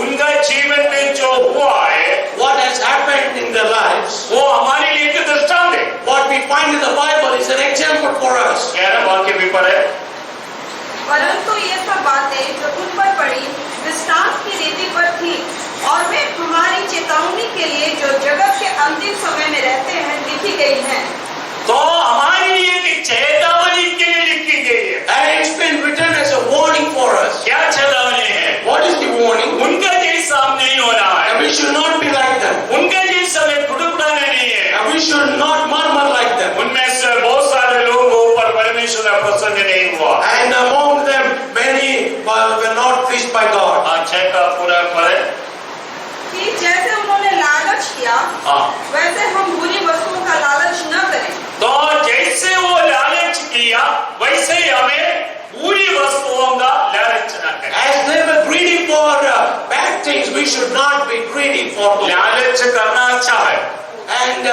उनका जीवन में जो हुआ है, what has happened in their lives, वो हमारे लिए एक दृष्टांत है। what we find in the Bible is an example for us. 11 वाक्य भी पढ़े। परंतु ये सब बातें जो उन पर पड़ी दृष्टांत की रीति पर थी और वे हमारी चेतावनी के लिए जो जगत के अंतिम समय में रहते हैं लिखी गई हैं। तो हमारे लिए एक चेतावनी के लिए लिखी गई है। And it's been written as a warning for us. क्या चेतावनी है? What is the warning? उनका जैसा हम नहीं होना है, And we should not be like them. उनका जैसा में कुड़कुड़ाना नहीं है। And we should not murmur like them. उनमें से बहुत सारे लोगों पर परमेश्वर का प्रसन्न नहीं हुआ। And among them, many were not pleased by God. हाँ, 6 का पूरा पढ़े। कि जैसे उन्होंने लालच किया वैसे हम बुरी वस्तुओं का लालच न करें। तो जैसे वो लालच किया वैसे ही हमें बुरी वस्तुओं का लालच न करें। As they were greedy for bad things, we should not be greedy for good. लालच करना अच्छा है, And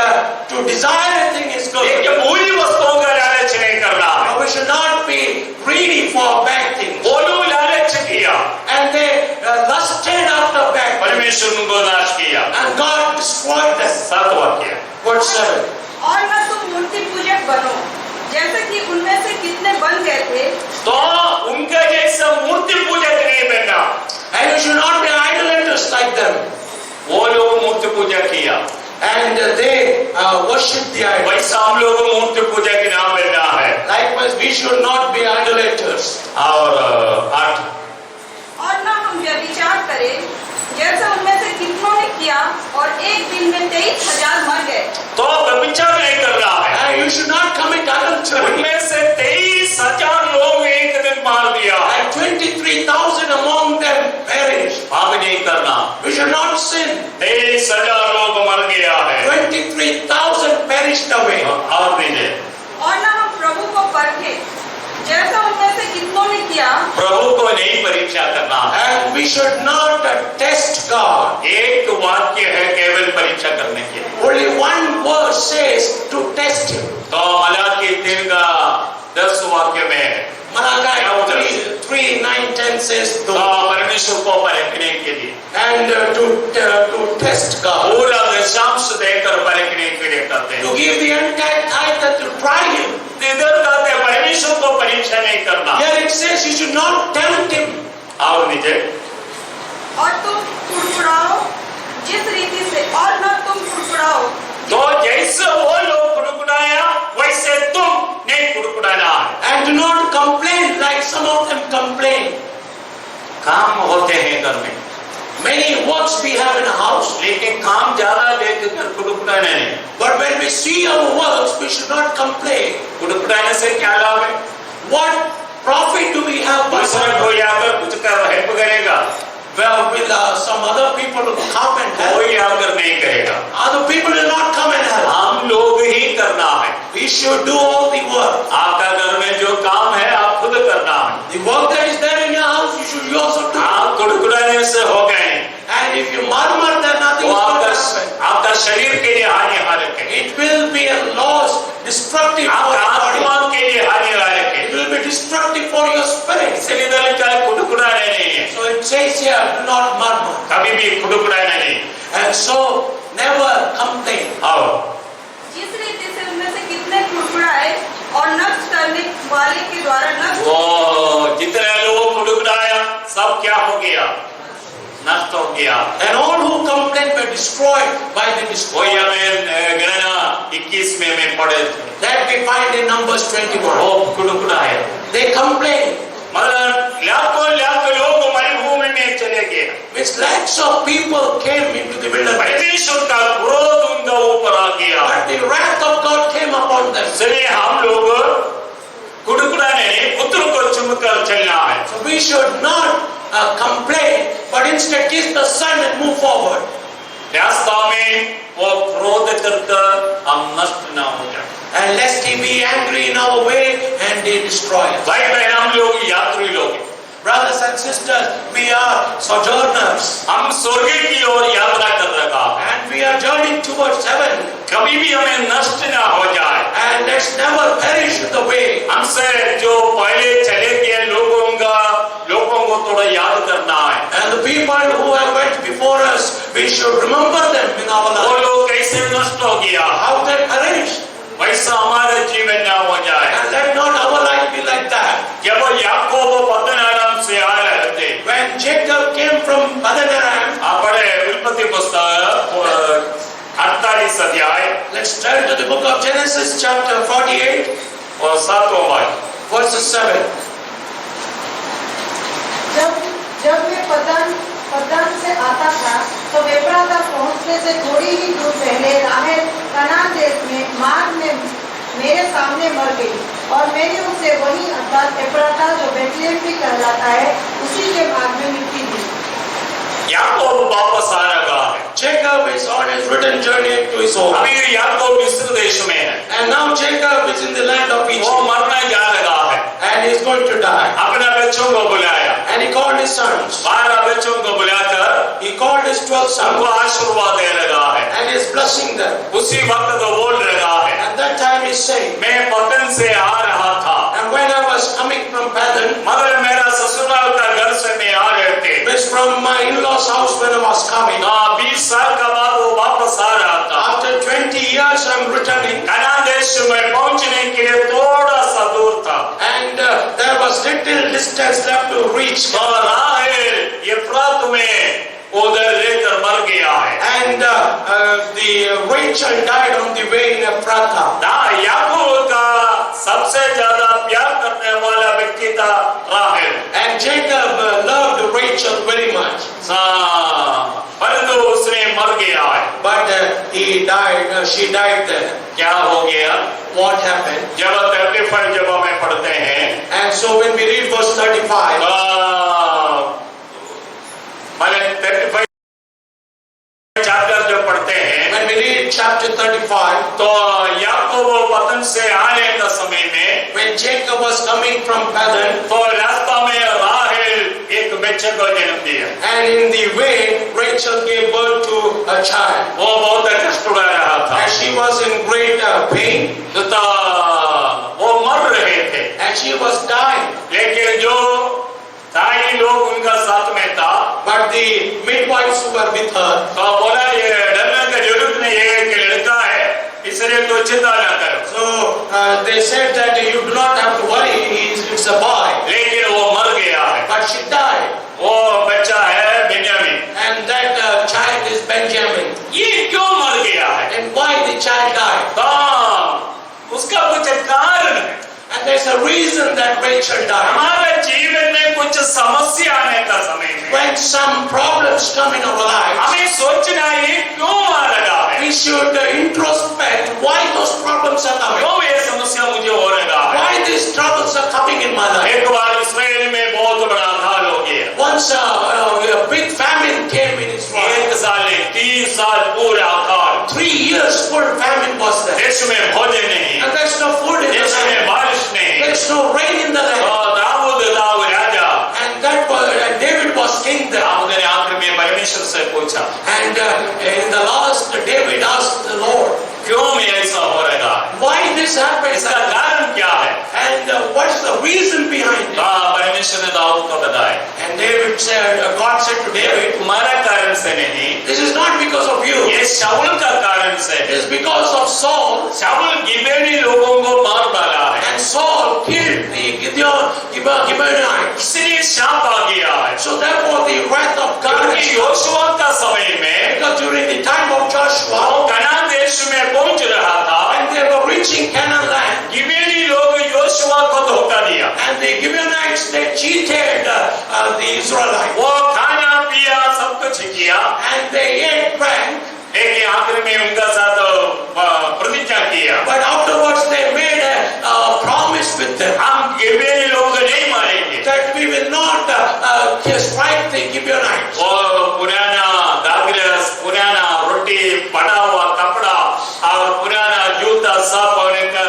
to desire a thing is good. लेकिन बुरी वस्तुओं का लालच नहीं करना है। But we should not be greedy for bad things. वो लोग लालच किया, And they lusted after bad things. परमेश्वर उनको नाश किया। And God destroyed them. 7 वाक्य। Verse 7. और न तुम मूर्ति पूजक बनो जैसे कि उनमें से कितने बन गए थे। तो उनका जैसा मूर्ति पूजक नहीं बनना। And you should not be idolaters like them. वो लोग मूर्ति पूजा किया, And they worship the idol. वैसा हम लोग मूर्ति पूजा के नाम बनना है। Likewise, we should not be idolaters. और 8, और न हम व्यभिचार करें जैसे उनमें से कितनों ने किया और एक दिन में 23,000 मर गए। तो व्यभिचार नहीं करना है। And you should not commit adultery. उनमें से 23,000 लोग एक दिन मार दिया। And 23,000 among them perished. पाप नहीं करना। We should not sin. 23,000 लोग मर गया है। 23,000 perished away. और दीजिए। और न हम प्रभु को परखें जैसा उनमें से कितनों ने किया। प्रभु को नहीं परीक्षा करना है। And we should not test God. एक वाक्य है केवल परीक्षा करने के लिए। Only one verse says to test Him. तो मलाकी 3 का 10 वाक्य में Malachi 3, 9, 10 says तो परमेश्वर को परखने के लिए and to test God. पूरा दशांश देकर परखने के लिए करते हैं। To give the entire tithe and to try Him. इधर कहते परमेश्वर को परीक्षा नहीं करना। Here it says you should not tempt Him. और नीचे और तुम कुड़कुड़ाओ जिस रीति से और न तुम कुड़कुड़ाओ। तो जैसे वो लोग कुड़कुड़ाया वैसे तुम नहीं कुड़कुड़ाना है। And do not complain like some of them complain. काम होते हैं घर में, Many works we have in a house. लेकिन काम ज्यादा देखकर कुड़कुड़ाना नहीं। But when we see our works, we should not complain. कुड़कुड़ाने से क्या लाभ है? What profit do we have by दूसरा कोई आकर कुछ कर हेल्प करेगा? Well, will some other people come and help? कोई आकर नहीं करेगा। Other people will not come and help. हम लोग ही करना है। We should do all the work. आपका घर में जो काम है आप खुद करना है। The work that is there in your house, you also do. आप कुड़कुड़ाने से हो गए And if you murmur, then nothing वो is going to happen. आपका शरीर के लिए हानिकारक है, It will be a loss, destructive for आपका your आत्मा body. के लिए हानिकारक है। It will be destructive for your spirit. इसलिए इधर लिखा है कुड़कुड़ाने नहीं है, So it says here, do not murmur. कभी भी कुड़कुड़ाना नहीं। And so, never complain. आओ जिस रीति से उनमें से कितने कुड़कुड़ाए और नष्ट करने वाले के द्वारा नष्ट। वो जितने लोग कुड़कुड़ाया सब क्या हो गया? नष्ट हो गया। And all who complain were destroyed by the destroyer. वही हमें गणना 21 में हमें पढ़े थे। That we find in Numbers 21. वो कुड़कुड़ाया, They complain. मतलब लाखों लोग मरुभूमि में चले गए। Which lakhs of people came into the wilderness. परमेश्वर का क्रोध उनका ऊपर आ गया। But the wrath of God came upon them. इसलिए हम लोग कुड़कुड़ाने नहीं, पुत्र को चुमकर चलना है। So we should not complain, but instead kiss the Son and move forward. रास्ता में वो क्रोध करकर हम नष्ट न हो जाए। And lest He be angry in our way and He destroy us. भाई बहन हम लोग यात्री लोग हैं। Brothers and sisters, we are sojourners. हम स्वर्ग की ओर यात्रा कर रहा है। And we are journeying towards heaven. कभी भी हमें नष्ट न हो जाए। And let's never perish in the way. हमसे जो पहले चले गए लोगों को थोड़ा याद करना है। And the people who have went before us, we should remember them in our वो life. लोग कैसे नष्ट हो गया, How they perished. वैसा हमारा जीवन न हो जाए। And let not our life be like that. जब याकूब पद्दनाराम से आ रहे थे, When Jacob came from Padanaram, आप पढ़े उत्पत्ति पुस्तक 48 अध्याय, let's turn to the book of Genesis chapter 48, और 7वां वाक्य। verses 7. जब मैं पद्दान से आता था तो एफ्राता पहुंचने से थोड़ी ही दूर पहले राहेल कनान देश में मार्ग में मेरे सामने मर गई और मैंने उसे वही अर्थात एफ्राता जो बेथलेहम भी कहलाता है उसी के मार्ग में मिट्टी दी। याकूब वापस आ रहा है। Jacob is on his return journey to his home. अभी याकूब मिस्र देश में है, And now Jacob is in the land of वो Egypt. मरने जा रहा है। And he is going to die. अपने बच्चों को बुलाया, And he called his sons. 12 बच्चों को बुलाकर He called his 12 सबको sons. आशीर्वाद दे रहा है। And he is blessing them. उसी वक्त तो बोल रहा है, At that time he is saying, मैं पतन से आ रहा था, and when I was coming from Padan, मगर मेरा ससुराल का घर से मैं आ रहे थे। which from my in-laws house when I was coming, 20 साल का बाद वो वापस आ रहा था। after 20 years I am returning, Kanan देश में पहुंचने के लिए थोड़ा सा दूर था, and there was little distance left to reach. तो राहेल एफ्रात में उधर लेकर मर गया है। And the Rachel died on the way in Ephrata. याकूब का सबसे ज्यादा प्यार करने वाला व्यक्ति था राहेल, And Jacob loved Rachel very much. परंतु उसने मर गया है। But he died, she died there. क्या हो गया? What happened? जब 35 जब हमें पढ़ते हैं, And so when we read verse 35, मैंने 35 चैप्टर जो पढ़ते हैं, when we read chapter 35, तो याकूब वतन से आने का समय में, when Jacob was coming from Padan, तो रास्ता में राहेल एक बच्चे को जन्म दिया। and in the way Rachel gave birth to a child. वो बहुत कष्ट उड़ा रहा था, And she was in great pain, तो वो मर रहे थे, and she was dying. लेकिन जो ताई लोग उनका साथ में था, But the midwives who were with her, तो बोला ये डरने का जरूरत नहीं है कि लड़का है, इसलिए तो चिंता न करो। so they said that you do not have to worry, it's a boy. लेकिन वो मर गया है, But she died, वो बच्चा है Benjamin. and that child is Benjamin. ये क्यों मर गया है? And why the child died? तो उसका कुछ कारण है। And there's a reason that Rachel died. हमारे जीवन में कुछ समस्या आने का समय में When some problems come in our lives, हमें सोचना ये क्यों आ रहा है, we should introspect why those problems are coming. क्यों ये समस्या मुझे हो रहा है। Why these troubles are coming in my life. एक बार इस्राएल में बहुत बड़ा अकाल हो गया, Once a big famine came in Israel. 1 साल 3 साल पूरा अकाल, 3 years full famine was there. देश में भोजन नहीं, And there's no food in the देश में land. बारिश नहीं। There's no rain in the land. Dawood Raja, And David was king there. Dawood ने आखिर में परमेश्वर से पूछा, And in the last, David asked the Lord, क्यों मैं ऐसा हो रहा है, why this happened? इसका कारण क्या है? And what's the reason behind it? परमेश्वर ने दाऊद को बताया, And David said, God said to David, तुम्हारा कारण से नहीं, this is not because of you. ये शाऊल का कारण से It है। is because of Saul. शाऊल गिबेनी लोगों को मार डाला है, And Saul killed the Gibeonites. इसलिए शाप आ गया है। So therefore the wrath of God क्योंकि is योशुआ का समय में because during the time of वो Joshua, कनान देश में पहुंच रहा था, when they were reaching Canaan land, गिबेनी लोग योशुआ को धोखा दिया, and the Gibeonites, they cheated the Israelites. वो खाना पिया सब कुछ किया, And they ate bread, लेकिन आखिर में उनका साथ प्रतिज्ञा किया, but afterwards they made a promise with them हम गिबेनी लोग नहीं मारेंगे। that we will not strike the Gibeonites. वो पुराना दागरस, पुराना रोटी, बना हुआ कपड़ा और पुराना जूता सब होने का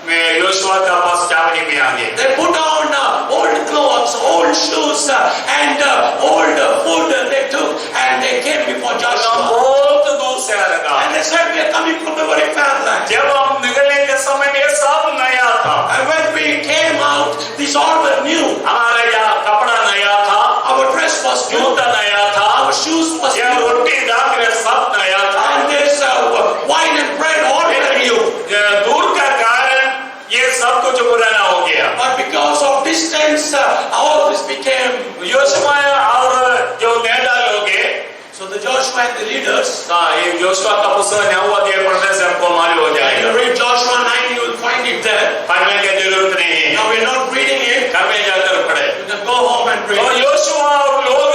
में योशुआ का पास चावनी में आ गए। They put on old clothes, old shoes, and old food they took, and they came before Joshua. these all were new. हमारा यहाँ कपड़ा नया था, Our dress was new. जूता नया था, Our shoes was यह new. रोटी दाल सब नया था। And this wine and bread all were new. दूर का कारण ये सब कुछ पुराना हो गया। But because of distance, all this became. Joshua और जो नेता लोग हैं, So the Joshua and the leaders. ये योशुआ का पुस्तक 9 अध्याय पढ़ने से हमको मालूम हो If जाएगा। you read Joshua 9, you will find it there. पढ़ने की जरूरत नहीं है, Now we're not reading it. घर में जाकर पढ़े। You can go home and read. और योशुआ और लोग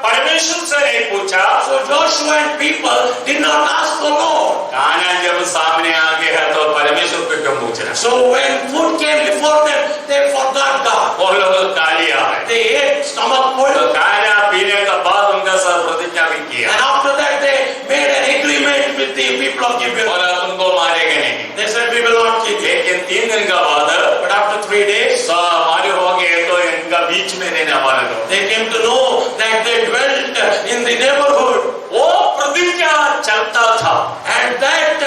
परमेश्वर से नहीं पूछा, So Joshua and people did not ask the Lord. खाना जब सामने आ गया तो परमेश्वर को क्यों पूछना? So when food came before them, they forgot God. वो लोग तालियां हैं। They ate stomach full. तो खाना पीने के बाद उनका साथ प्रतिज्ञा भी किया। And after that they made an agreement with the people of Gibeon. और तुमको मारेंगे नहीं। They said we will not kill you. लेकिन 3 दिन का बाद But after 3 days, मालूम हो गए तो इनका बीच में रहने वाले लोग। they came to know that they dwelt in the neighborhood. वो प्रतिज्ञा चलता था। And that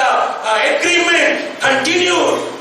agreement continued.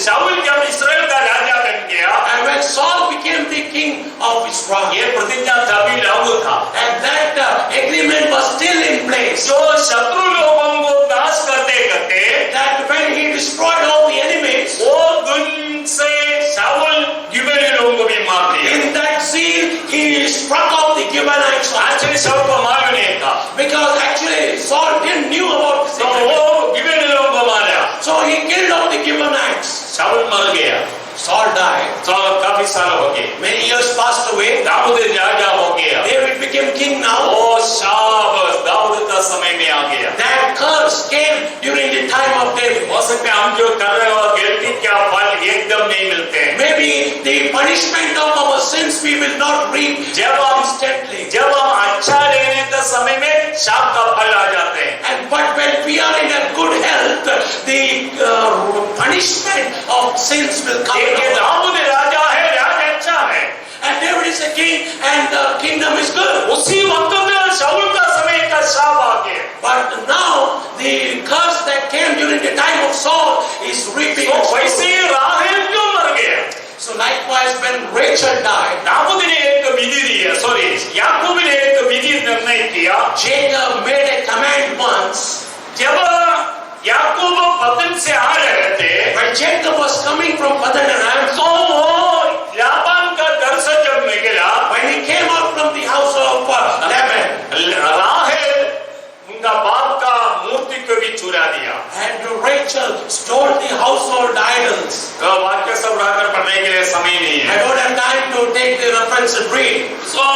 शाऊल जब इस्राएल का राजा बन गया, And when Saul became the king of Israel, ये प्रतिज्ञा तभी लागू था। and that agreement was still in place. जो शत्रु लोगों को नाश करते करते, That when he destroyed all the enemies, वो दिन से शाऊल गिबेली लोगों को भी मार दिया। in that zeal he struck out the Gibeonites. आखिर शाऊल को मालूम नहीं था, Because actually Saul didn't knew about this तो agreement. वो गिबेली लोगों को मारा। So he killed all the Gibeonites. शाऊल मर गया। Saul died. तो काफी साल हो गए। Many years passed away. Dawood राजा हो गया। David became king now. ओ शाबाश, दाऊद का समय में आ गया। That curse came during the time of David. हो सकता है हम जो कर रहे हो गिल्टी क्या फल एकदम नहीं मिलते हैं। Maybe the punishment of our sins we will not reap instantly. जब हम अच्छा रहने के समय में शाप का फल आ जाते हैं। And but when we are in a good health, the punishment of sins will come. ये दाऊद राजा है, राज अच्छा है। And David is a king, and the kingdom is good. उसी वक्त में शाऊल का समय का शाप आ गया। But now the curse that came during the time of Saul is reaping. तो वैसे ही राहेल क्यों मर गया? So likewise, when Rachel died, Dawood ने एक विधि दिया, सॉरी याकूब ने एक विधि निर्णय किया। Jacob made a command once. जब याकूब पतन से आ रहे थे, When Jacob was coming from Padan Aram, तो वो लाबान का घर से जब निकला, when he came out from the house of Laban, राहेल उनका बाप का मूर्ति को भी चुरा दिया। and Rachel stole the household idols. तो वाक्य सब रहकर पढ़ने के लिए समय नहीं I है। don't have time to take the reference and read. तो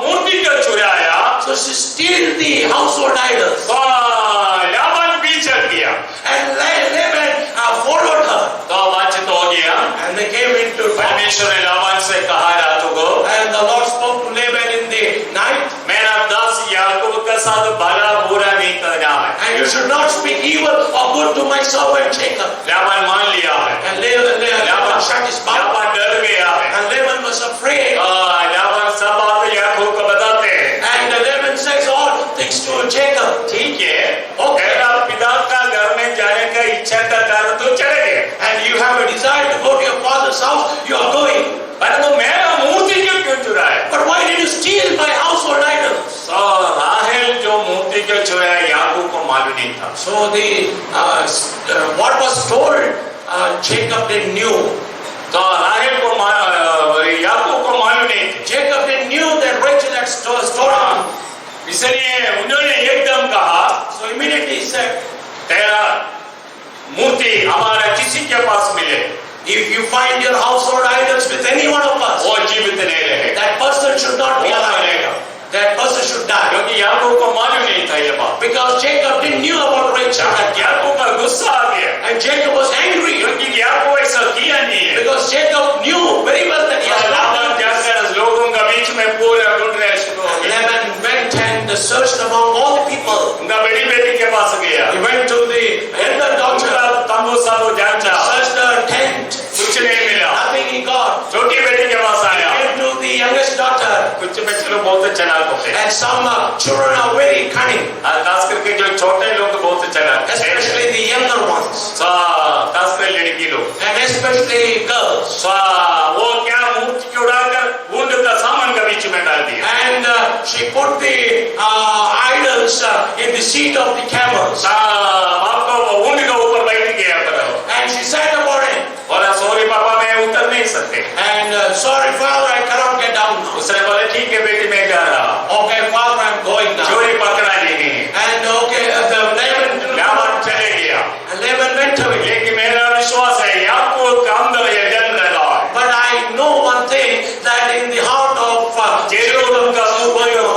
मूर्ति को चुराया, So she stole the household idols. तो लाबान पीछे किया, And Laban followed her. तो बातचीत हो गया। And they came into town. परमेश्वर ने लाबान से कहा रातों को, And the Lord spoke to Laban in the night. मेरा दास याकूब के साथ भला बुरा नहीं करना है। And you should not speak evil or good to my servant Jacob. Laban मान लिया है। And Laban shut his mouth. Laban डर गया है। And Laban was afraid. Laban सब बात याकूब को बताते हैं। And Laban says all things to Jacob. ठीक है, तेरा पिता का घर में जाने का इच्छा का कारण तो चले गए। And you have a desire to go to your father's house, you are going. परंतु मेरा मूर्ति क्यों चुराया? But why did you steal my household idols? तो राहेल जो मूर्ति को चुराया याकूब को मालूम नहीं था। So the what was told, Jacob didn't knew. तो राहेल को याकूब को मालूम नहीं था। Jacob didn't knew that Rachel had stolen. इसलिए उन्होंने एकदम कहा, So immediately he said, तेरा मूर्ति हमारा किसी के पास मिले, if you find your household idols with any one of us, वो जीवित नहीं रहेगा, that person should not be वो alive. मरेगा। That person should die. क्योंकि याकूब को मालूम नहीं था ये बात। Because Jacob didn't knew about Rachel. याकूब का गुस्सा आ गया, And Jacob was angry. क्योंकि याकूब ऐसा किया नहीं है। Because Jacob knew very well that he has not done Laban this. जाकर लोगों के बीच में पूरा ढूंढने शुरू हो गया। Laban went and searched among all the people. उनका बड़ी बेटी के पास गया, He went to the elder daughter, उनका तंबू साबू जांचा, searched her tent. कुछ नहीं मिला। Nothing he got. छोटी बेटी के पास आया, Went to the youngest daughter. कुछ बच्चे लोग बहुत चालाक होते हैं, And some children are very cunning, खास करके जो छोटे लोग बहुत चालाक हैं, especially the younger ones, खास कर लड़की लोग। and especially girls. in the seat of the camels. आपको ऊंट के ऊपर बैठ गया करो। And she said about him, बोला सॉरी पापा मैं उतर नहीं सकते। and sorry father, I cannot get down now. उसने बोला ठीक है बेटी मैं जा रहा। Okay father, I'm going now. चोरी पकड़ा नहीं। And okay, the लाबान चले गया। And Laban went away. लेकिन मेरा विश्वास है याकूब का अंदर ये जल रहा है। But I know one thing, that in the heart of Jerusalem का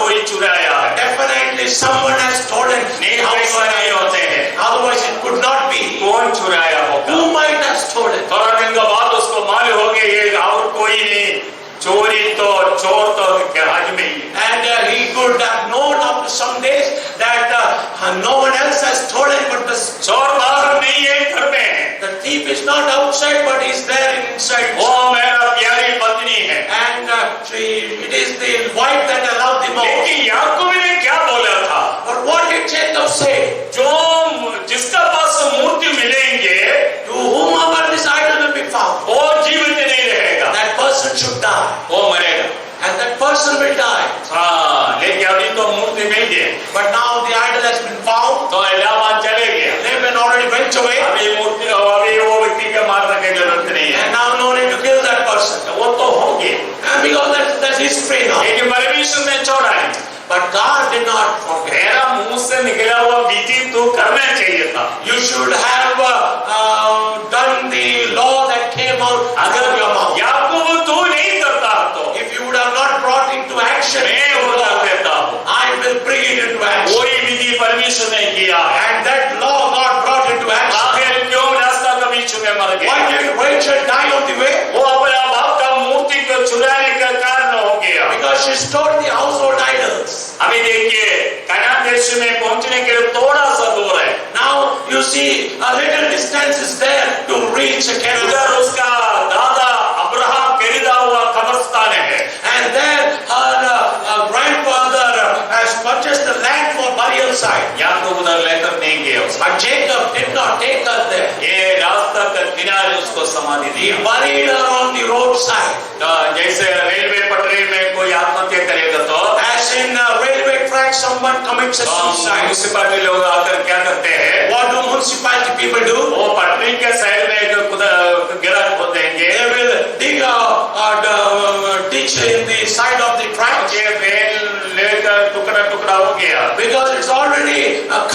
कोई चुराया है। definitely someone has stolen. नहीं ऐसा नहीं होते हैं। Otherwise it could not be. कौन चुराया होगा? Who might have stolen? थोड़ा दिन के बाद उसको मालूम हो गया ये और कोई नहीं, चोरी तो चोर तो आदमी। And he could have known after some days that no one else has stolen, but the चोर बाहर नहीं है घर में। the thief is not outside, but is there inside. वो मेरा प्यारी पत्नी है। And it is the wife that allowed the mouth. लेकिन याकूब ने क्या बोला था? But what did Jacob say? जो जिसका पास मूर्ति मिलेंगे To whomever this idol will be found, वो जीवित नहीं रहेगा, that person should die. वो मरेगा। And that person will die. हाँ, लेकिन अभी तो मूर्ति मिल गई। But now the idol has been found. तो लाबान चले गया। Laban already went away. अभी मूर्ति अभी वो व्यक्ति का मारने की जरूरत नहीं है। And now no need to kill that person. वो तो हो गया। And because that's history now. लेकिन परमेश्वर ने छोड़ा है। But God did not forget. तेरा मुंह से निकला हुआ विधि तू करना चाहिए था। You should have done the law that came out अगर of your mouth. याकूब तू नहीं करता तो If you would have not brought into action, मैं वो कर देता हूँ। I will bring it into action. कोई विधि परमेश्वर ने किया है। And that law God brought into action. आखिर क्यों रास्ता के बीच में मर गया? Why did Rachel die on the way? वो अपना बाप का मूर्ति को चुराने का कारण हो गया। Because she stole the household idols. अभी देखिए कनान देश में पहुंचने के लिए थोड़ा सा दूर है। Now you see a little distance is there to reach Canaan. उधर उसका दादा अब्राहम खरीदा हुआ कब्रिस्तान है। And then her grandfather has purchased the land for burial site. याकूब उधर लेकर नहीं गया उसको। But Jacob did not take her there. ये रास्ता के किनारे उसको समाधि He the. buried her on the roadside. जैसे रेलवे पटरी में कोई आत्महत्या करेगा तो As in railway track, someone commits a suicide. Municipality लोग आकर क्या करते हैं? What do municipality people do? वो पटरी के साइड में एक गिरा खोद देंगे। They will dig a ditch in the side of the track. ये रेल लेकर टुकड़ा टुकड़ा हो गया। Because it's already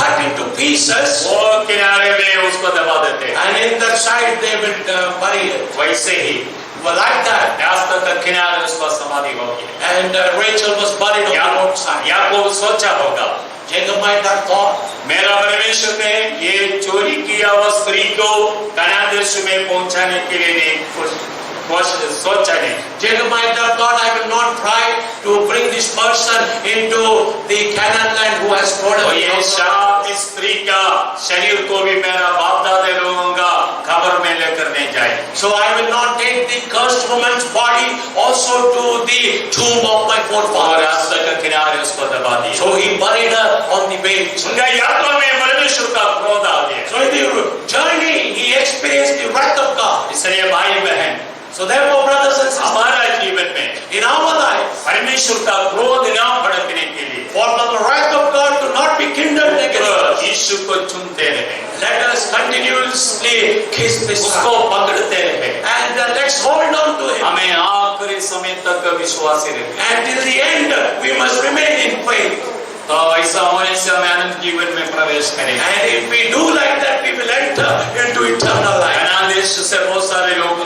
cut into pieces. वो किनारे में उसको दबा देते हैं। And in that side they will bury it. वैसे ही Well, like that. रास्ता के किनारे उसका समाधि हो गया। And Rachel was buried on the roadside. याकूब सोचा होगा Jacob might have thought, मेरा परमेश्वर ने ये चोरी किया हुआ स्त्री को कनान देश में पहुंचाने के लिए नहीं सोचा नहीं। Jacob might have thought, I will not try to bring this person into the Canaan land who has stolen और the ये house. शाप इस स्त्री का शरीर को भी मेरा बाप दादे लोगों का खबर में लेकर नहीं जाए। So I will not take the cursed woman's body also to the tomb of my और forefathers. रास्ता के किनारे उसको दबा दिया। So he buried her on the way. उनका यात्रा में परमेश्वर का क्रोध आ गया। So in the journey he experienced the wrath of God. इसलिए भाई बहन So therefore, brothers and sisters, हमारा जीवन में in our lives, परमेश्वर का क्रोध न भड़कने के लिए for the wrath of God to not be kindled against us, यीशु को चुनते रहे, let us continuously kiss this उसको son. पकड़ते रहे, And let's hold on to him. हमें आखिरी समय तक विश्वासी रहे। And till the end, we must remain in faith. तो ऐसा होने से हम अनंत जीवन में प्रवेश करेंगे। And if we do like that, we will enter into eternal life. Kanan देश से बहुत सारे लोग,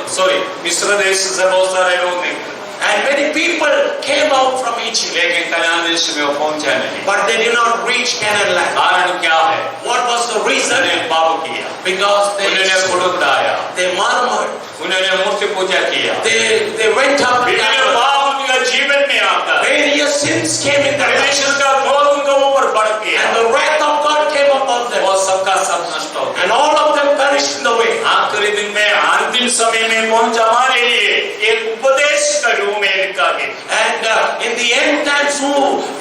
मिस्र देश से बहुत सारे लोग निकले, And many people came out from Egypt, लेकिन कनान देश में वो पहुंचे नहीं। but they did not reach Canaan land. कारण क्या है? What was the reason? उन्होंने पाप किया, Because उन्होंने फुड़ुकड़ाया, they murmured. उन्होंने मूर्ति पूजा किया। They went up and विभिन्न down. पाप उनका जीवन में आता है। Various sins came in their life. परमेश्वर का क्रोध उनके ऊपर बढ़ गया, And the wrath of God came upon them. वो सबका सब नष्ट हो गया। And all of them perished in the way. आखिरी दिन में अंतिम समय में पहुंच हमारे लिए एक उपदेश का रूप में लिखा गया। And in the end times who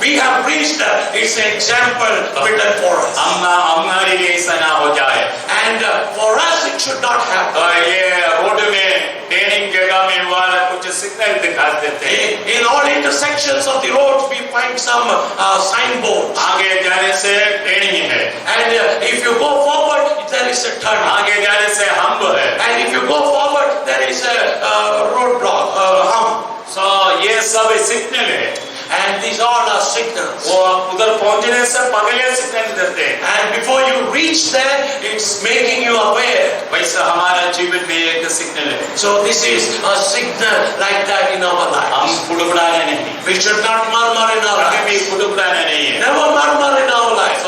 we have reached, it's an example written for us. हमारे लिए ऐसा ना हो जाए। And for us it should not happen. तो ये रोड में ट्रेनिंग जगह में हुआ कुछ कुछ सिग्नल दिखा देते हैं। In all intersections of the roads, we find some signboards. आगे जाने से टेढ़ी है, And if you go forward, there is a turn. आगे जाने से हम्ब है, And if you go forward, there is a roadblock, hump. तो ये सब सिग्नल है। And these all are signals. वो उधर पहुंचने से पहले सिग्नल देते हैं। And before you reach there, it's making you aware. वैसे हमारा जीवन में एक सिग्नल है। So this is a signal like that in our हम lives. फुड़फुड़ाने नहीं, We should not murmur in our कभी भी lives. फुड़फुड़ाने नहीं है। Never murmur in our lives.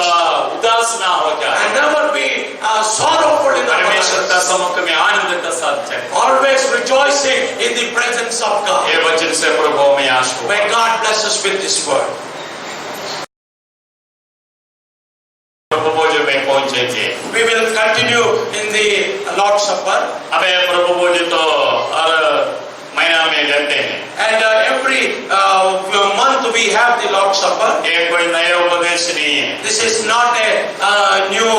उदास ना हो जाए, And never be sorrowful in our परमेश्वर का lives. सम्मुख में आनंद का साथ चले। Always rejoicing in the presence of God. ये वचन से प्रभु में आश हो। May God bless us with this word. प्रभु भोज में पहुंचेंगे। We will continue in the Lord's Supper. हमें प्रभु भोज तो हर महीना में लेते हैं। And every month we have the Lord's Supper. ये कोई नया उपदेश नहीं है। This is not a new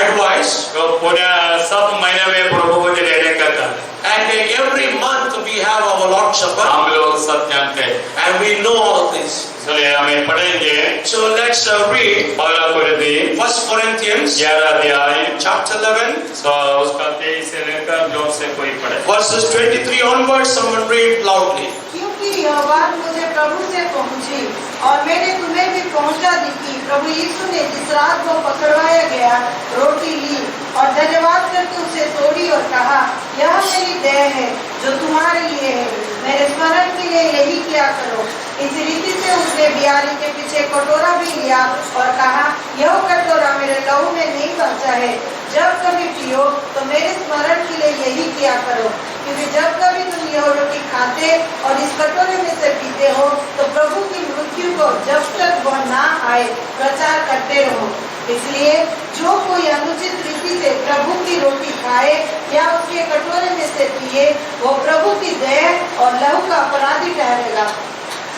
advice. तो पूरा सब महीने में प्रभु भोज लेने का काम है। And every month we have our Lord's Supper. हम लोग सब जानते हैं। And we know all this. चलिए हमें पढ़ेंगे। So let's read पहला कुरिन्थियों 1 Corinthians 11 अध्याय, chapter 11, तो उसका 23 से लेकर जोर से कोई पढ़े। verses 23 onwards. Someone read loudly. क्योंकि यह बात मुझे प्रभु से पहुंची और मैंने तुम्हें भी पहुंचा दी कि प्रभु यीशु ने जिस रात को पकड़वाया गया रोटी ली और धन्यवाद करके उसे तोड़ी और कहा, यह मेरी देह है जो तुम्हारे लिए है, मेरे स्मरण के लिए यही किया करो। इस रीति से उसने बियाली के पीछे कटोरा भी लिया और कहा, यह कटोरा मेरे लहू में नहीं बचा है, जब कभी पियो तो मेरे स्मरण के लिए यही किया करो। क्योंकि जब कभी तुम यह रोटी खाते और इस कटोरे में से पीते हो तो प्रभु की मृत्यु को जब तक वह ना आए प्रचार करते रहो। इसलिए जो कोई अनुचित रीति से प्रभु की रोटी खाए या उसके कटोरे में से पिए, वो प्रभु की देह और लहू का अपराधी ठहरेगा।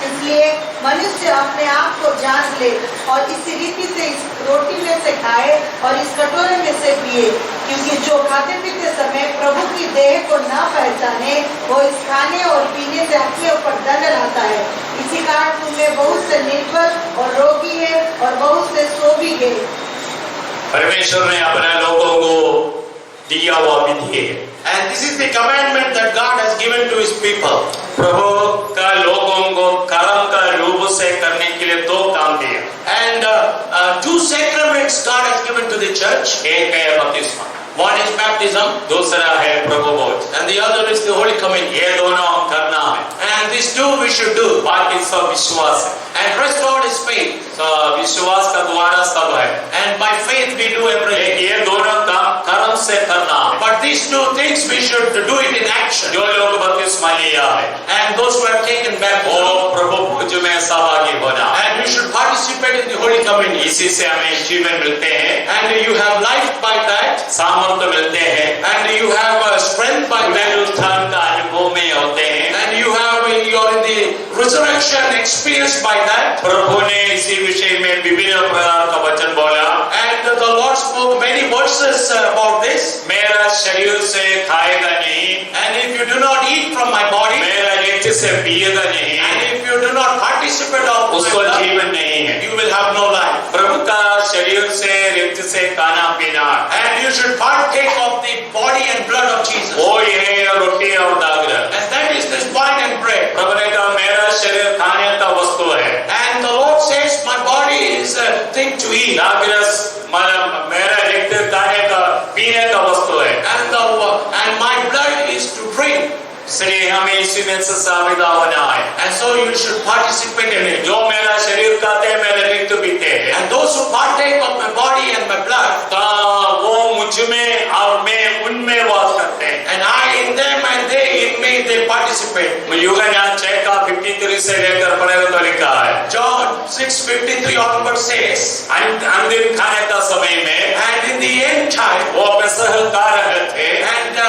इसलिए मनुष्य अपने आप को जांच ले और इस रीति से इस रोटी में से खाए और इस कटोरे में से पिए, क्योंकि जो खाते पीते समय प्रभु की देह को न पहचाने, वो इस खाने और पीने से अपने ऊपर दंड लाता है। इसी कारण तुम्हें बहुत से निर्बल और रोगी है और बहुत से सो भी गए। परमेश्वर ने अपने लोगों को दिया हुआ विधि है। And this is the commandment that God has given to His people. प्रभु का लोगों को कर्म का रूप से करने के लिए दो काम दिए। And two sacraments God has given to the church. एक है बपतिस्मा, One is baptism, दूसरा है प्रभु भोज। and the other is the Holy Communion. ये दोनों हम करना है। And these two we should do. बाकी सब विश्वास है। And rest all is faith. तो विश्वास का द्वारा सब है। And by faith we do everything. ये दोनों काम कर्म से करना है। But these two things we should do it in action. जो लोग बपतिस्मा लिया है, And those who have taken वो baptism, प्रभु भोज में सहभागी होना है। and we should participate in the Holy Communion. इसी से हमें जीवन मिलते हैं, And you have life by that, सामर्थ्य मिलते हैं, and you have strength by that, पुनरुत्थान का अनुभव में होते हैं। and you are in the resurrection experience by that. प्रभु ने इसी विषय में विभिन्न प्रकार का वचन बोला। And the Lord spoke many verses about this. मेरा शरीर से खाएगा नहीं, And if you do not eat from my body, मेरा रक्त से पिएगा नहीं, and if you do not participate of my उसको blood, जीवन नहीं है। you will have no life. प्रभु का शरीर से रक्त से खाना पीना, And you should partake of the body and blood of Jesus. वो ये रोटी और दागरा। And that is this wine and bread. प्रभु ने कहा मेरा शरीर खाने का वस्तु है, And the Lord says, my body is a thing to eat. दागरस मतलब मेरा रक्त खाने का पीने का वस्तु है। And my blood is to drink. इसलिए हमें इसी में से साझेदार होना है। And so you should participate in it. जो मेरा शरीर खाते हैं, मेरे रक्त पीते हैं, And those who partake of my body and my blood, वो मुझ में और मैं उनमें वास करते हैं। and I in them and they in me, they participate. यूहन्ना 6 का 53 से लेकर पढ़ेगा तो लिखा है, John 6:53 onward says, अंतिम खाने का समय में and in the end time, वो अपने सहकार रहे थे, and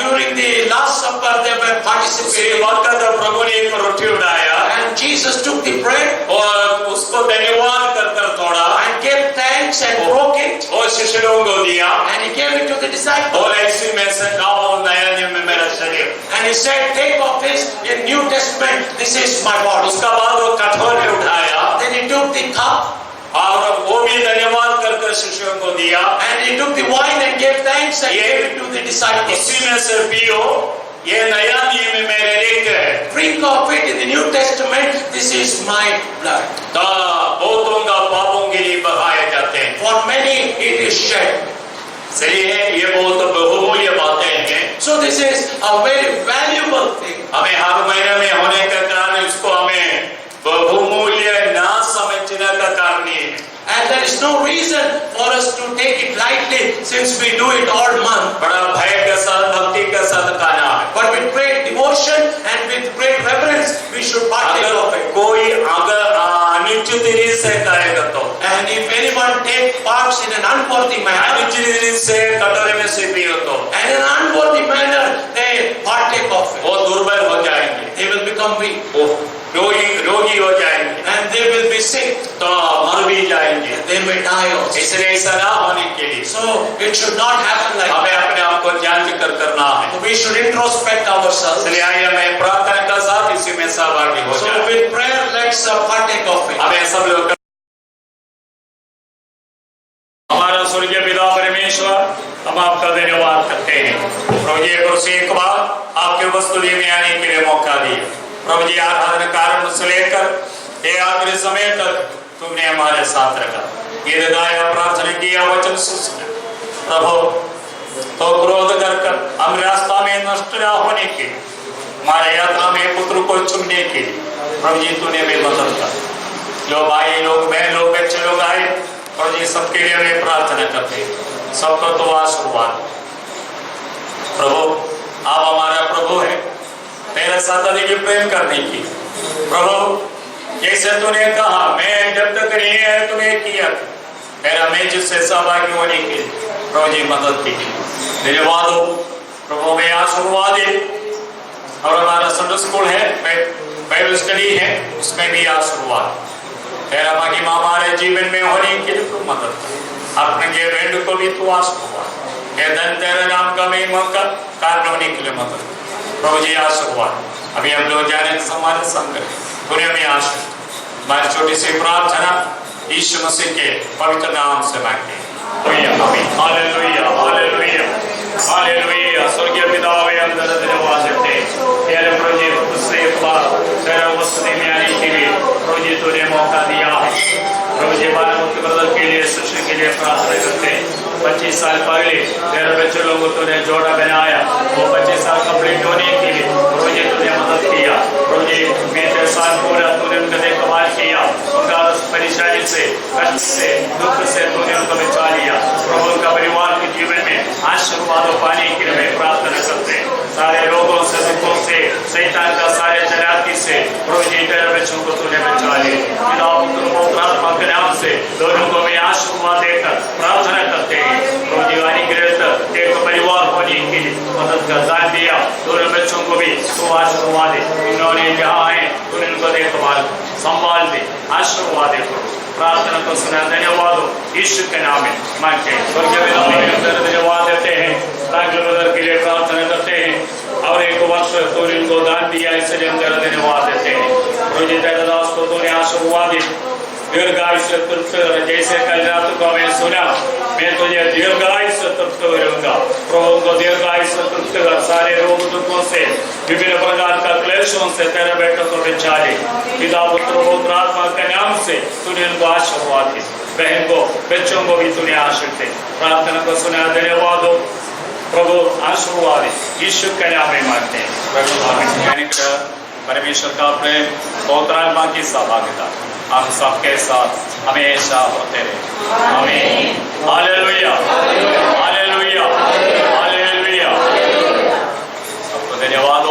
during the last supper they were उसी participating. वक्त प्रभु ने एक रोटी उठाया And Jesus took the bread और उसको धन्यवाद कर तोड़ा and gave thanks and broke it, और शिष्यों को दिया and he gave it to the disciples. और ऐसी में से खाओ नया नियम में मेरा शरीर। And And he said, take of this in New Testament, this is my body. उसका बाद वो कटोरे उठाया, Then he took the cup और वो भी धन्यवाद कर शिष्यों को दिया, and he took the wine and gave thanks and gave it to the disciples. इसी में से पियो, ये नया नियम मेरे रक्त है। Drink of it in the New Testament, this is my blood. बहुतों का पापों के लिए बहाए जाते हैं। For many it is shed. सही है, ये बहुत बहुमूल्य बातें हैं। So this is a very valuable thing. हमें हर महीने में होने का कारण इसको हमें बहुमूल्य ना समझने का कारण ही है। And there is no reason for us to take it lightly since we do it all month. बड़ा भय के साथ, भक्ति के साथ खाना है। But with great devotion and with great reverence, we should partake of it. कोई अगर अनुचित रीति से करेगा तो, And if anyone take parts in an unworthy manner, अनुचित रीति से कटोरे में से पियो तो, and in an unworthy manner they partake of it, वो दुर्बल हो जाएंगे, they will become weak. रोगी हो जाएंगे, And they will be sick. तो मर भी जाएंगे। They may die also. इसलिए ऐसा ना होने के लिए So it should not happen like हमें that. अपने आप को जांच कर करना है। So we should introspect ourselves. इसलिए आइए मैं प्रार्थना के साथ इसी में सहभागी हो So जाए। with prayer, let's partake of it. हमें सब लोग हमारा स्वर्गीय पिता परमेश्वर, हम आपका धन्यवाद करते हैं प्रभु जी, और एक बार आपके उपस्थिति में आने के लिए मौका दिया प्रभु जी। आराधना कारण से लेकर ये आखिरी समय तक तुमने हमारे साथ रखा, ये हृदय प्रार्थना किया, वचन सुना प्रभु, तो क्रोध कर हम रास्ता में नष्ट न होने के, हमारे यात्रा में पुत्र को चुनने के प्रभु जी तूने भी मदद कर। जो भाई लोग, बहन लोग, बच्चे लोग आए प्रभु जी, सबके लिए मैं प्रार्थना करते, सबको तो आशीर्वाद प्रभु। आप हमारा प्रभु है, तेरे साथ अधिक प्रेम करने की प्रभु, जैसे तूने कहा मैं जब तक नहीं है तुम्हें किया, मेरा मैं जिससे सहभागी होने के प्रभु जी मदद की। धन्यवाद हो प्रभु, मैं आशीर्वाद है, और हमारा संडे स्कूल है, बाइबल स्टडी है, उसमें भी आशीर्वाद। तेरा महिमा हमारे जीवन में होने के लिए तू मदद कर, अपने के बैंड को भी तू आशीर्वाद, ये धन तेरे नाम का महिमा का कारण होने के लिए मदद प्रभु जी, आशीर्वाद। अभी हम लोग जाने हमारे संग दुनिया में आशीर्वाद। हमारी छोटी सी प्रार्थना यीशु मसीह के पवित्र नाम से मांगते हैं, आमीन। Hallelujah, hallelujah, hallelujah. स्वर्गीय पिता वे हम धन्यवाद देते हैं तेरे प्रभु जी, उससे एक बार तेरे उपस्थिति में आने के लिए प्रभु जी तूने मौका दिया है प्रभु जी। हमारे मुख्य ब्रदर के लिए, शिष्य के लिए प्रार्थना करते हैं। 25 साल पहले तेरे बच्चे लोगों को तूने जोड़ा बनाया, वो 25 साल कंप्लीट होने के लिए प्रभु जी तूने मदद किया प्रभु जी। 20 साल पूरा तूने उनका देखभाल किया, उनका परेशानी से, कष्ट से, दुख से तूने उनको बचा लिया प्रभु। उनका परिवार के जीवन में आशीर्वाद पाने के लिए मैं प्रार्थना करते हैं। सारे रोगों से, दुखों से, शैतान का सारे चलाकी से प्रभु जी तेरे बच्चों को तूने बचा लिया। पिता पुत्र पवित्र आत्मा के नाम से दोनों को मैं आशीर्वाद देकर प्रार्थना करते हैं प्रभु जी। अनुग्रह एक परिवार होने के लिए मदद का दान दिया, दोनों बच्चों को भी तू आशीर्वाद दे। उन्होंने जहाँ है तूने उनको देखभाल संभाल दे, आशीर्वाद दे। प्रार्थना को सुना, धन्यवाद हो ईश्वर के नाम में मांगते हैं। स्वर्गीय पिता में धन्यवाद देते हैं, ताकि ब्रदर के लिए प्रार्थना करते हैं, और एक वर्ष तूने उनको दान दिया, इसलिए हम तेरा धन्यवाद देते हैं प्रभु जी। तेरे दास को तूने आशीर्वाद दी, दीर्घायुष तृप्त, जैसे कल रात को मैं सुना, मैं तुझे दीर्घायुष तृप्त करूंगा प्रभु को, दीर्घायुष तृप्त कर, सारे रोग दुखों से, विभिन्न प्रकार का क्लेशों से तेरे बेटों को बचा ले। पिता पुत्र पवित्र आत्मा के नाम से तूने उनको आशीर्वाद दी, बहन को, बच्चों को भी तूने आशीर्वाद दे। प्रार्थना को सुना, धन्यवाद हो प्रभु, आशीर्वाद यीशु के नाम में मांगते हैं। परमेश्वर का प्रेम, पवित्र आत्मा की सहभागिता हम सबके साथ हमेशा होते रहे, आमीन। Hallelujah, hallelujah, hallelujah. सबको धन्यवाद।